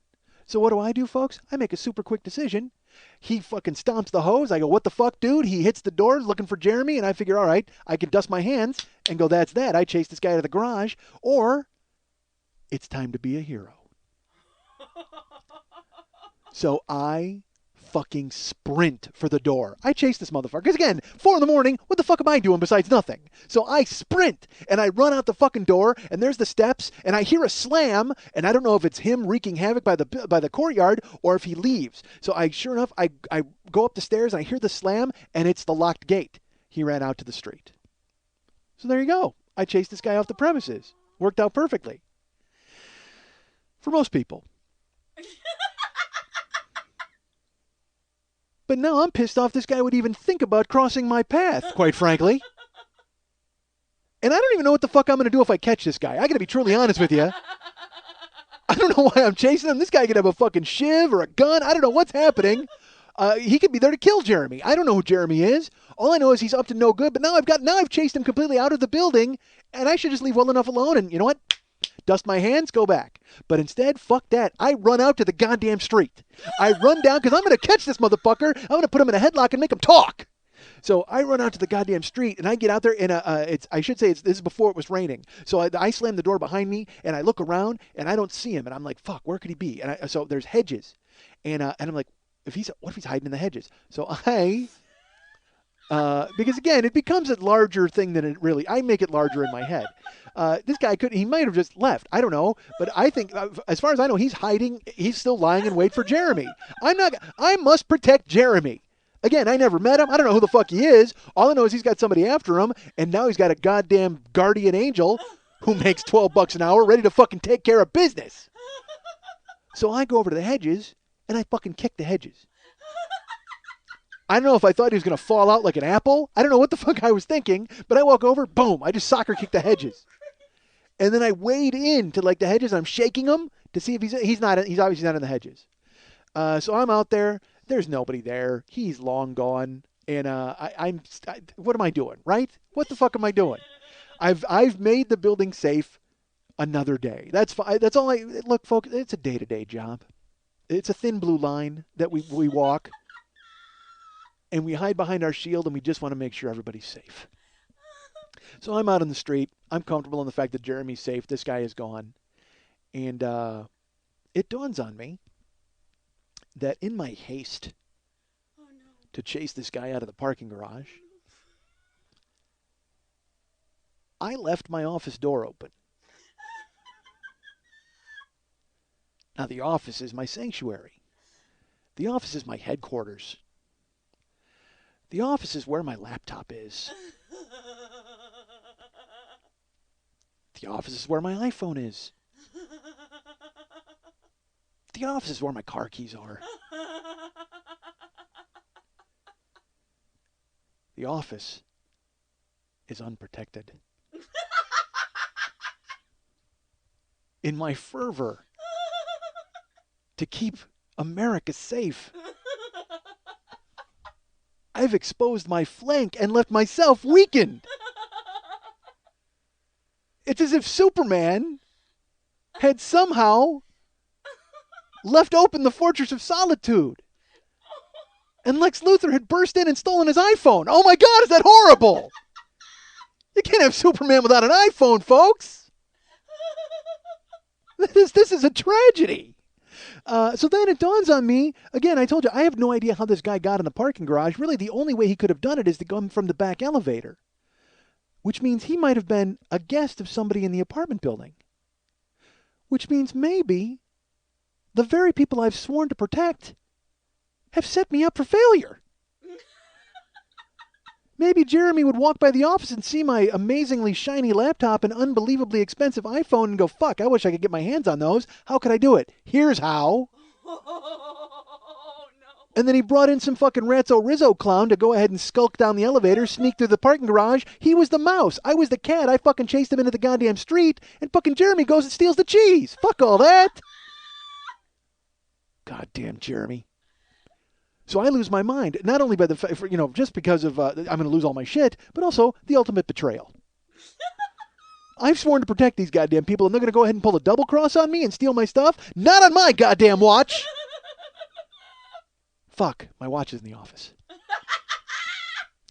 So what do, folks? I make a super quick decision. He fucking stomps the hose. I go, what the fuck, dude? He hits the doors looking for Jeremy, and I figure, all right, I can dust my hands and go, that's that. I chase this guy out of the garage. Or, it's time to be a hero. So I fucking sprint for the door. I chase this motherfucker. Because again, 4 a.m, what the fuck am I doing besides nothing? So I sprint, and I run out the fucking door, and there's the steps, and I hear a slam, and I don't know if it's him wreaking havoc by the courtyard, or if he leaves. So sure enough, I go up the stairs, and I hear the slam, and it's the locked gate. He ran out to the street. So there you go. I chased this guy off the premises. Worked out perfectly. For most people. But now I'm pissed off this guy would even think about crossing my path, quite frankly. And I don't even know what the fuck I'm going to do if I catch this guy. I got to be truly honest with you. I don't know why I'm chasing him. This guy could have a fucking shiv or a gun. I don't know what's happening. He could be there to kill Jeremy. I don't know who Jeremy is. All I know is he's up to no good. But now I've chased him completely out of the building, and I should just leave well enough alone. And you know what? Dust my hands, go back. But instead, fuck that. I run out to the goddamn street. I run down because I'm going to catch this motherfucker. I'm going to put him in a headlock and make him talk. So I run out to the goddamn street, and I get out there, and this is before it was raining. So I slam the door behind me, and I look around, and I don't see him. And I'm like, fuck, where could he be? And so there's hedges. And I'm like, what if he's hiding in the hedges? So because again, it becomes a larger thing than it really, I make it larger in my head. This guy he might have just left. I don't know. But I think, as far as I know, he's hiding. He's still lying in wait for Jeremy. I must protect Jeremy. Again, I never met him. I don't know who the fuck he is. All I know is he's got somebody after him, and now he's got a goddamn guardian angel who makes $12 an hour ready to fucking take care of business. So I go over to the hedges, and I fucking kick the hedges. I don't know if I thought he was going to fall out like an apple. I don't know what the fuck I was thinking, but I walk over, boom, I just soccer kick the hedges. And then I wade into like the hedges, and I'm shaking him to see if he's obviously not in the hedges. So I'm out there. There's nobody there. He's long gone. And what am I doing, right? What the fuck am I doing? I've made the building safe another day. That's fine. That's all look, folks, it's a day-to-day job. It's a thin blue line that we walk. And we hide behind our shield, and we just want to make sure everybody's safe. So I'm out on the street. I'm comfortable in the fact that Jeremy's safe. This guy is gone. And it dawns on me that in my haste to chase this guy out of the parking garage, I left my office door open. Now, the office is my sanctuary. The office is my headquarters. The office is where my laptop is. The office is where my iPhone is. The office is where my car keys are. The office is unprotected. In my fervor to keep America safe, I've exposed my flank and left myself weakened. It's as if Superman had somehow left open the Fortress of Solitude, and Lex Luthor had burst in and stolen his iPhone. Oh my God, is that horrible? You can't have Superman without an iPhone, folks. This is a tragedy. So then it dawns on me, again, I told you, I have no idea how this guy got in the parking garage. Really, the only way he could have done it is to come from the back elevator, which means he might have been a guest of somebody in the apartment building, which means maybe the very people I've sworn to protect have set me up for failure. Maybe Jeremy would walk by the office and see my amazingly shiny laptop and unbelievably expensive iPhone and go, fuck, I wish I could get my hands on those. How could I do it? Here's how. Oh, no. And then he brought in some fucking Ratso Rizzo clown to go ahead and skulk down the elevator, sneak through the parking garage. He was the mouse. I was the cat. I fucking chased him into the goddamn street, and fucking Jeremy goes and steals the cheese. Fuck all that. Goddamn Jeremy. So I lose my mind, not only by the just because of I'm going to lose all my shit, but also the ultimate betrayal. I've sworn to protect these goddamn people, and they're going to go ahead and pull a double cross on me and steal my stuff? Not on my goddamn watch! Fuck, my watch is in the office.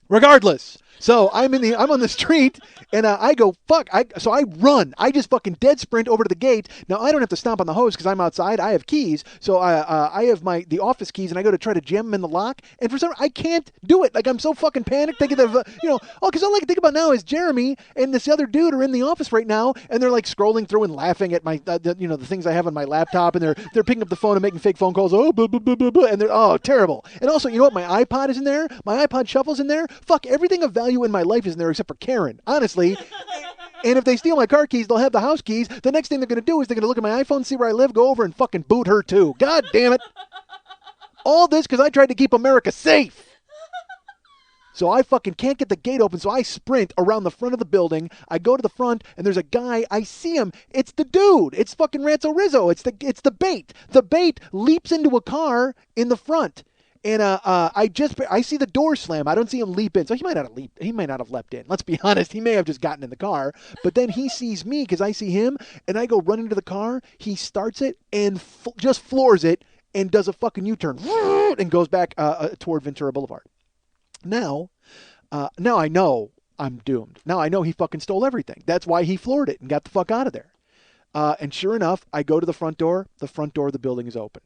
Regardless, so I'm on the street, and I go, fuck, so I run. I just fucking dead sprint over to the gate. Now, I don't have to stomp on the hose because I'm outside. I have keys, so I have the office keys, and I go to try to jam them in the lock, and for some reason, I can't do it. Like, I'm so fucking panicked, thinking of, because all I can think about now is Jeremy and this other dude are in the office right now, and they're, like, scrolling through and laughing at my, the things I have on my laptop, and they're picking up the phone and making fake phone calls, and they're, terrible. And also, you know what? My iPod is in there. My iPod Shuffle's in there. Fuck, everything of value in my life is in there except for Karen, honestly. And if they steal my car keys, they'll have the house keys. The next thing they're going to do is they're going to look at my iPhone, see where I live, go over and fucking boot her too. God damn it. All this because I tried to keep America safe. So I fucking can't get the gate open, so I sprint around the front of the building. I go to the front, and there's a guy. I see him. It's the dude. It's fucking Ratso Rizzo. It's the bait. The bait leaps into a car in the front. And I see the door slam. I don't see him leap in. So he might not have leapt in. Let's be honest. He may have just gotten in the car. But then he sees me because I see him, and I go running to the car. He starts it and just floors it and does a fucking U-turn and goes back toward Ventura Boulevard. Now I know I'm doomed. Now I know he fucking stole everything. That's why he floored it and got the fuck out of there. And sure enough, I go to the front door. The front door of the building is open.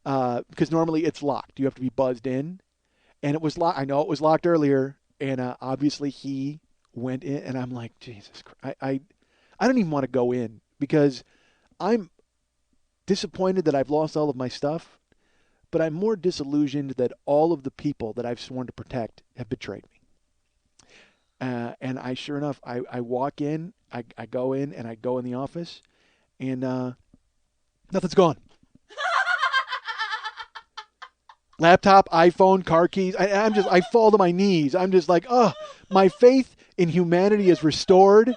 Because normally it's locked. You have to be buzzed in. And it was locked. I know it was locked earlier. And obviously he went in. And I'm like, Jesus Christ. I don't even want to go in. Because I'm disappointed that I've lost all of my stuff. But I'm more disillusioned that all of the people that I've sworn to protect have betrayed me. And I, sure enough, I walk in. I go in and I go in the office. And nothing's gone. Laptop, iPhone, car keys. I fall to my knees. I'm just like, my faith in humanity is restored.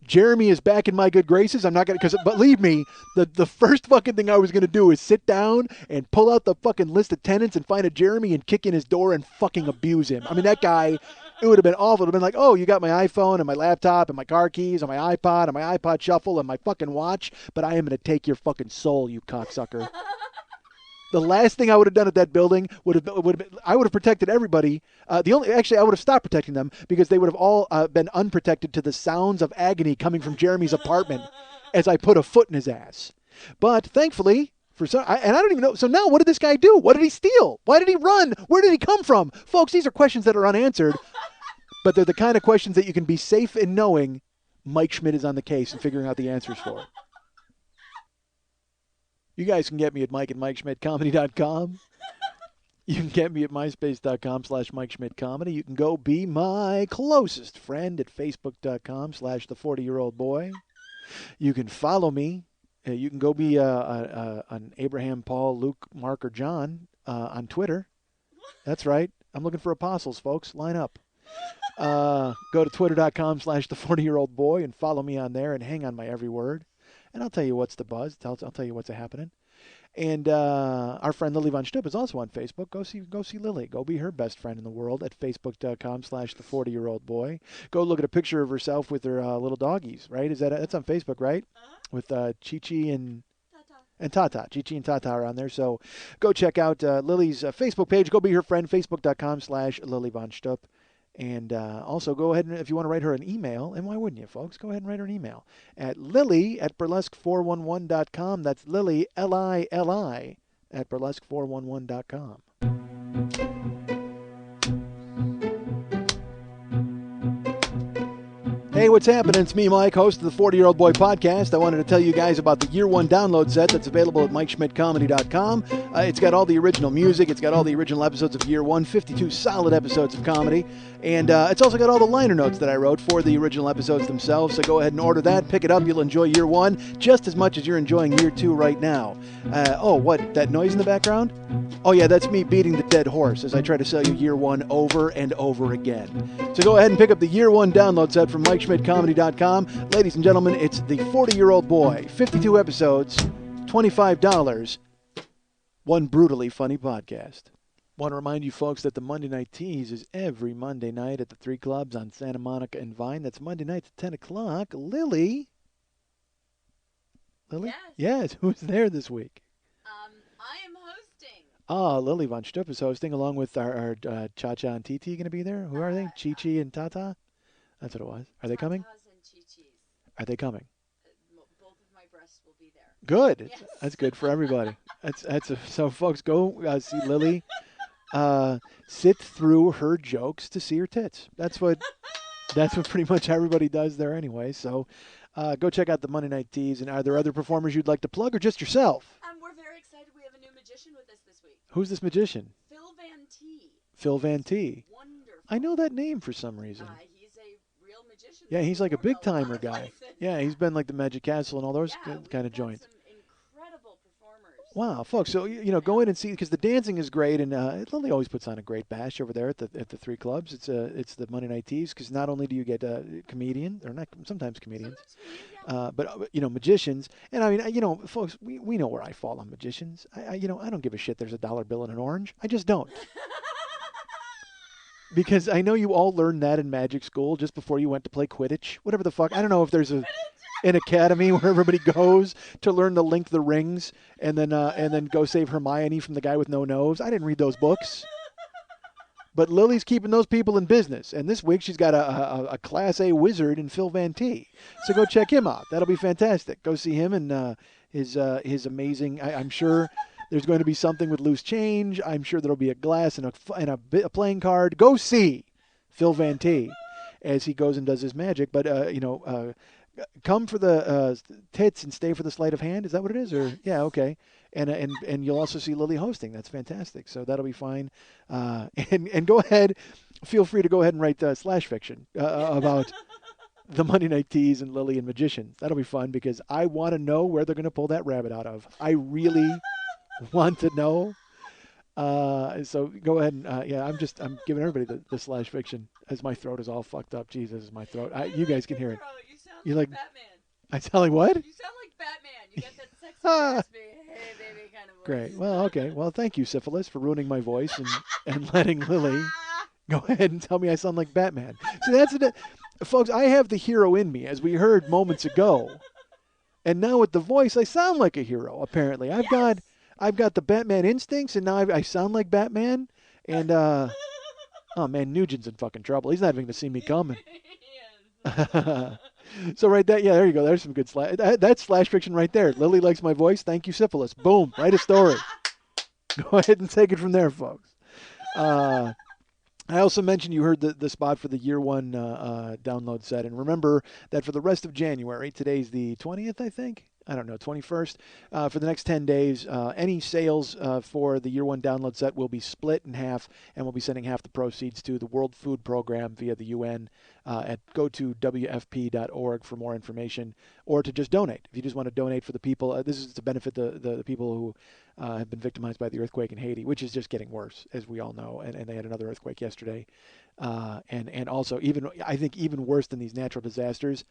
Jeremy is back in my good graces. I'm not going to, because believe me, the first fucking thing I was going to do is sit down and pull out the fucking list of tenants and find a Jeremy and kick in his door and fucking abuse him. I mean, that guy, it would have been awful. It would have been like, oh, you got my iPhone and my laptop and my car keys and my iPod and my iPod Shuffle and my fucking watch, but I am going to take your fucking soul, you cocksucker. The last thing I would have done at that building would have been I would have protected everybody. I would have stopped protecting them because they would have all been unprotected to the sounds of agony coming from Jeremy's apartment as I put a foot in his ass. But thankfully, I don't even know. So now, what did this guy do? What did he steal? Why did he run? Where did he come from, folks? These are questions that are unanswered, but they're the kind of questions that you can be safe in knowing Mike Schmidt is on the case and figuring out the answers for. You guys can get me at mike@MikeSchmidtComedy.com. You can get me at myspace.com/MikeSchmidtComedy. You can go be my closest friend at Facebook.com/the40year-old-boy. You can follow me. You can go be an Abraham, Paul, Luke, Mark, or John on Twitter. That's right. I'm looking for apostles, folks. Line up. Go to twitter.com/the40year-old-boy and follow me on there and hang on my every word. And I'll tell you what's the buzz. I'll tell you what's happening. And our friend Lili von Stupp is also on Facebook. Go see Lili. Go be her best friend in the world at facebook.com/the40year-old-boy. Go look at a picture of herself with her little doggies, right? That's on Facebook, right? Uh-huh. With Chi-Chi and Tata. Chi-Chi and Tata are on there. So go check out Lili's Facebook page. Go be her friend, facebook.com/Lili von Stupp. And also go ahead and if you want to write her an email, and why wouldn't you, folks? Go ahead and write her an email at lily@burlesque411.com. That's Lili, Lili, at burlesque411.com. Hey, what's happening? It's me, Mike, host of the 40-Year-Old Boy podcast. I wanted to tell you guys about the Year One download set that's available at MikeSchmidtComedy.com. It's got all the original music. It's got all the original episodes of Year One, 52 solid episodes of comedy. And it's also got all the liner notes that I wrote for the original episodes themselves. So go ahead and order that. Pick it up. You'll enjoy Year One just as much as you're enjoying Year Two right now. What? That noise in the background? Oh, yeah, that's me beating the dead horse as I try to sell you Year One over and over again. So go ahead and pick up the Year One download set from MikeSchmidtComedy.com. Ladies and gentlemen, it's the 40-Year-Old Boy. 52 episodes, $25, one brutally funny podcast. Want to remind you folks that the Monday Night Tease is every Monday night at the 3 clubs on Santa Monica and Vine. That's Monday nights at 10 o'clock. Lili? Yes. Who's there this week? I am hosting. Lili von Stupp is hosting along with our Cha-Cha and Titi going to be there. Who are they? Chi-Chi and Tata? That's what it was. Are they coming? Tatas and Chi-Chis. Are they coming? Both of my breasts will be there. Good. Yes. That's good for everybody. So folks, go see Lili. Sit through her jokes to see her tits. That's what pretty much everybody does there anyway. So go check out the Monday Night Tease. And are there other performers you'd like to plug or just yourself? We're very excited. We have a new magician with us this week. Who's this magician? Phil Van T. Phil Van T. Wonderful. I know that name for some reason. He's a real magician. Yeah, he's like a big timer lot of guy. places. Yeah, he's been like the Magic Castle and all those Yeah, kind of we've joints. got some incredible performers. Wow, folks! So go in and see because the dancing is great, and Lili always puts on a great bash over there at the 3 clubs. It's the Monday Night Tease because not only do you get comedian or not sometimes comedians, but magicians, and I mean folks, we know where I fall on magicians. I don't give a shit. There's a dollar bill and an orange. I just don't. Because I know you all learned that in magic school just before you went to play Quidditch, whatever the fuck. I don't know if there's an academy where everybody goes to learn to link the rings and then go save Hermione from the guy with no nose. I didn't read those books. But Lili's keeping those people in business. And this week she's got a Class A wizard in Phil Van T. So go check him out. That'll be fantastic. Go see him and his amazing, I'm sure there's going to be something with loose change. I'm sure there'll be a glass and a playing card. Go see Phil Van T as he goes and does his magic. But, come for the tits and stay for the sleight of hand. Is that what it is? Or yeah, okay. And you'll also see Lili hosting. That's fantastic. So that'll be fine. And go ahead. Feel free to go ahead and write slash fiction about the Monday Night Tease and Lili and magicians. That'll be fun because I want to know where they're going to pull that rabbit out of. I really want to know. So go ahead and I'm giving everybody the slash fiction as my throat is all fucked up. Jesus, my throat. You guys can hear it. You sound You like like? Batman. I sound like what? You sound like Batman. You got that sexy, raspy, hey baby kind of voice. Great. Well, okay. Well, thank you, Syphilis, for ruining my voice and letting Lili go ahead and tell me I sound like Batman. See, that's it. Folks, I have the hero in me, as we heard moments ago. And now with the voice, I sound like a hero, apparently. I've got the Batman instincts, and now I sound like Batman. And, oh, man, Nugent's in fucking trouble. He's not even going to see me coming. So right there, yeah, there you go. There's some good slash. That's slash fiction right there. Lili likes my voice. Thank you, Syphilis. Boom. Write a story. Go ahead and take it from there, folks. I also mentioned you heard the spot for the year one download set. And remember that for the rest of January, today's the 20th, I think. I don't know, 21st. For the next 10 days, any sales for the year one download set will be split in half, and we'll be sending half the proceeds to the World Food Program via the UN. Go to wfp.org for more information, or to just donate. If you just want to donate for the people, this is to benefit the people who have been victimized by the earthquake in Haiti, which is just getting worse, as we all know. And they had another earthquake yesterday. And also, I think even worse than these natural disasters,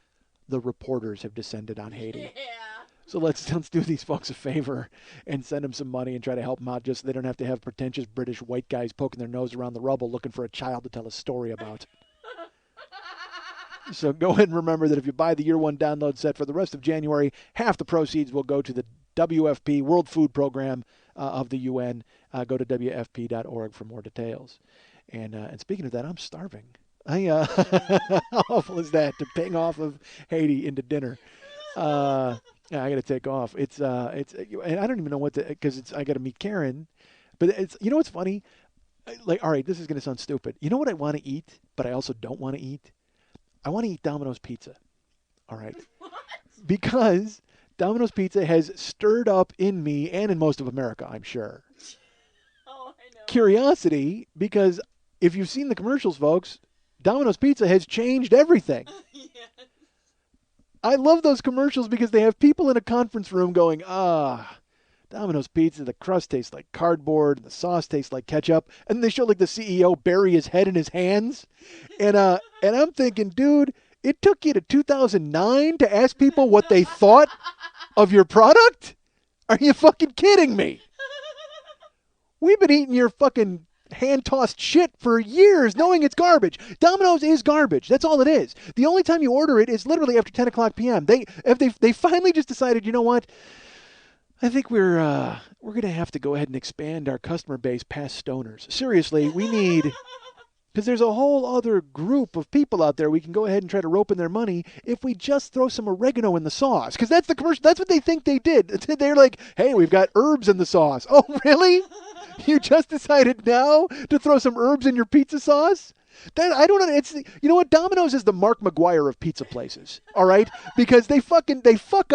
the reporters have descended on Haiti. Yeah. So let's do these folks a favor and send them some money and try to help them out, just so they don't have to have pretentious British white guys poking their nose around the rubble looking for a child to tell a story about. So go ahead and remember that if you buy the year one download set for the rest of January, half the proceeds will go to the WFP, World Food Program of the UN. Go to WFP.org for more details. And speaking of that, I'm starving. How awful is that, to ping off of Haiti into dinner? Yeah, I got to take off. And I don't even know what to, because I got to meet Karen. But it's, you know what's funny? Like, all right, this is going to sound stupid. You know what I want to eat, but I also don't want to eat? I want to eat Domino's pizza. All right. What? Because Domino's pizza has stirred up in me and in most of America, I'm sure, Oh, I know. curiosity, because if you've seen the commercials, folks, Domino's pizza has changed everything. Yes. I love those commercials because they have people in a conference room going, Domino's pizza, the crust tastes like cardboard, and the sauce tastes like ketchup. And they show like the CEO bury his head in his hands. And I'm thinking, dude, it took you to 2009 to ask people what they thought of your product? Are you fucking kidding me? We've been eating your fucking hand-tossed shit for years, knowing it's garbage. Domino's is garbage. That's all it is. The only time you order it is literally after 10 o'clock p.m. They finally just decided, you know what? I think we're going to have to go ahead and expand our customer base past stoners. Seriously, we need, because there's a whole other group of people out there we can go ahead and try to rope in their money if we just throw some oregano in the sauce. Because that's the commercial. That's what they think they did. They're like, hey, we've got herbs in the sauce. Oh, really? You just decided now to throw some herbs in your pizza sauce? I don't know. You know what? Domino's is the Mark McGuire of pizza places. All right, because they fuck up and they fuck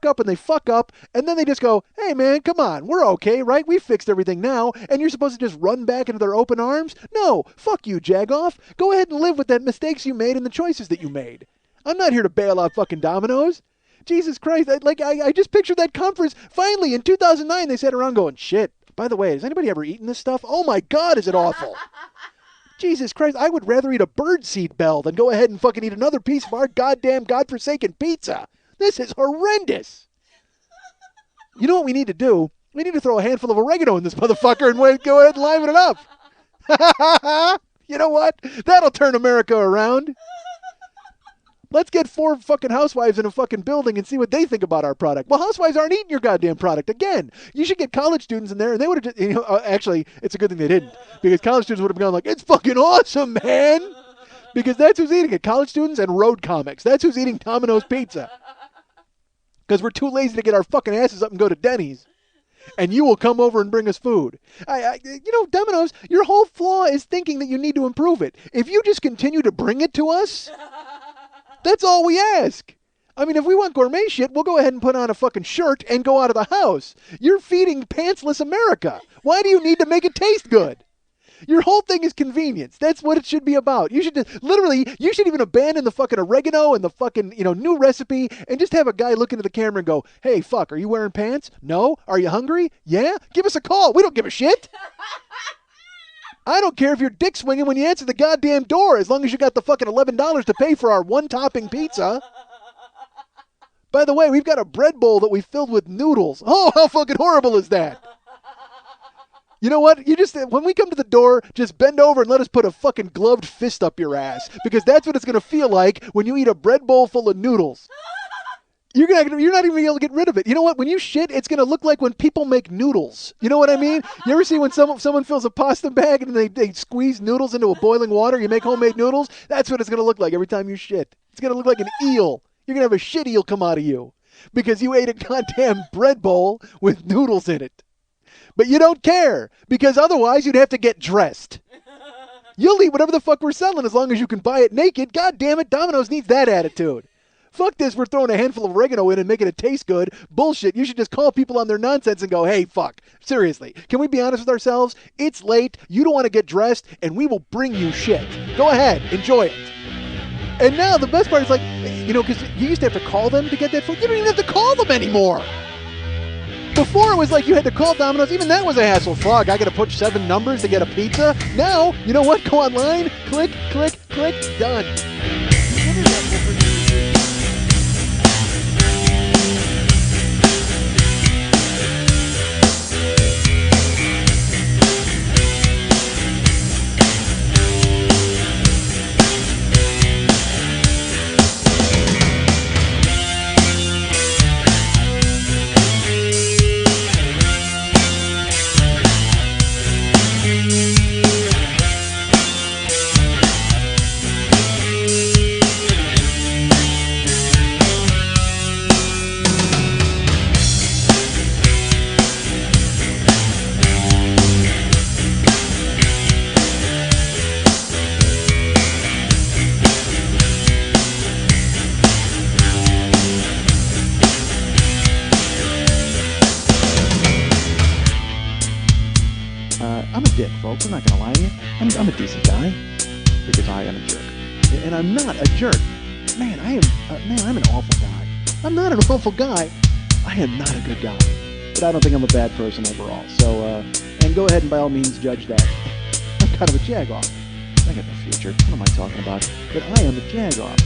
up and they fuck up, and then they just go, "Hey man, come on, we're okay, right? We fixed everything now." And you're supposed to just run back into their open arms? No, fuck you, Jagoff. Go ahead and live with the mistakes you made and the choices that you made. I'm not here to bail out fucking Domino's. Jesus Christ! I just pictured that conference. Finally, in 2009, they sat around going, "Shit. By the way, has anybody ever eaten this stuff? Oh my God, is it awful?" Jesus Christ, I would rather eat a birdseed bell than go ahead and fucking eat another piece of our goddamn godforsaken pizza. This is horrendous. You know what we need to do? We need to throw a handful of oregano in this motherfucker and go ahead and liven it up. You know what? That'll turn America around. Let's get 4 fucking housewives in a fucking building and see what they think about our product. Well, housewives aren't eating your goddamn product. Again, you should get college students in there, and they would have just, actually, it's a good thing they didn't, because college students would have gone like, it's fucking awesome, man. Because that's who's eating it. College students and road comics. That's who's eating Domino's pizza. Because we're too lazy to get our fucking asses up and go to Denny's. And you will come over and bring us food. Domino's, your whole flaw is thinking that you need to improve it. If you just continue to bring it to us, that's all we ask. I mean, if we want gourmet shit, we'll go ahead and put on a fucking shirt and go out of the house. You're feeding pantsless America. Why do you need to make it taste good? Your whole thing is convenience. That's what it should be about. You should you should even abandon the fucking oregano and the fucking, new recipe and just have a guy look into the camera and go, "Hey, fuck, are you wearing pants? No? Are you hungry? Yeah? Give us a call. We don't give a shit." I don't care if you're dick swinging when you answer the goddamn door, as long as you got the fucking $11 to pay for our one-topping pizza. By the way, we've got a bread bowl that we filled with noodles. Oh, how fucking horrible is that? You know what? When we come to the door, just bend over and let us put a fucking gloved fist up your ass, because that's what it's going to feel like when you eat a bread bowl full of noodles. You're not even going to be able to get rid of it. You know what? When you shit, it's going to look like when people make noodles. You know what I mean? You ever see when someone fills a pasta bag and they squeeze noodles into a boiling water? You make homemade noodles? That's what it's going to look like every time you shit. It's going to look like an eel. You're going to have a shit eel come out of you because you ate a goddamn bread bowl with noodles in it. But you don't care, because otherwise you'd have to get dressed. You'll eat whatever the fuck we're selling as long as you can buy it naked. God damn it, Domino's needs that attitude. Fuck this, we're throwing a handful of oregano in and making it taste good. Bullshit, you should just call people on their nonsense and go, hey, fuck, seriously, can we be honest with ourselves? It's late, you don't want to get dressed, and we will bring you shit. Go ahead, enjoy it. And now the best part is like, because you used to have to call them to get that food. You don't even have to call them anymore. Before it was like you had to call Domino's. Even that was a hassle. Fuck, I got to push 7 numbers to get a pizza. Now, you know what? Go online, click, click, click, done. I'm a dick, folks. I'm not going to lie to you. I'm a decent guy because I am a jerk. And I'm not a jerk. Man, I'm an awful guy. I'm not an awful guy. I am not a good guy. But I don't think I'm a bad person overall. So, and go ahead and by all means judge that. I'm kind of a jagoff. I got no future. What am I talking about? But I am a jagoff.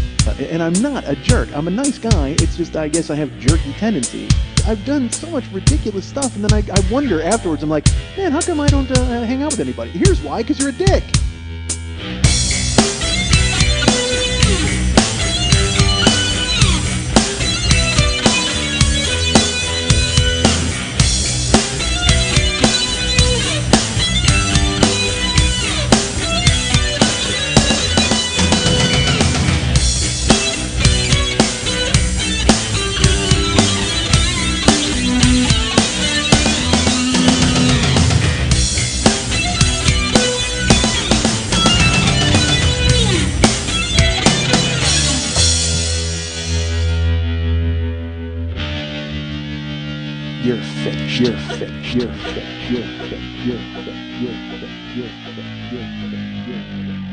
And I'm not a jerk. I'm a nice guy. It's just, I guess I have jerky tendencies. I've done so much ridiculous stuff, and then I wonder afterwards, I'm like, man, how come I don't hang out with anybody? Here's why, because you're a dick. You're finished. You're finished. You're finished. You're finished. You're finished. You're finished. You're finished. You're finished.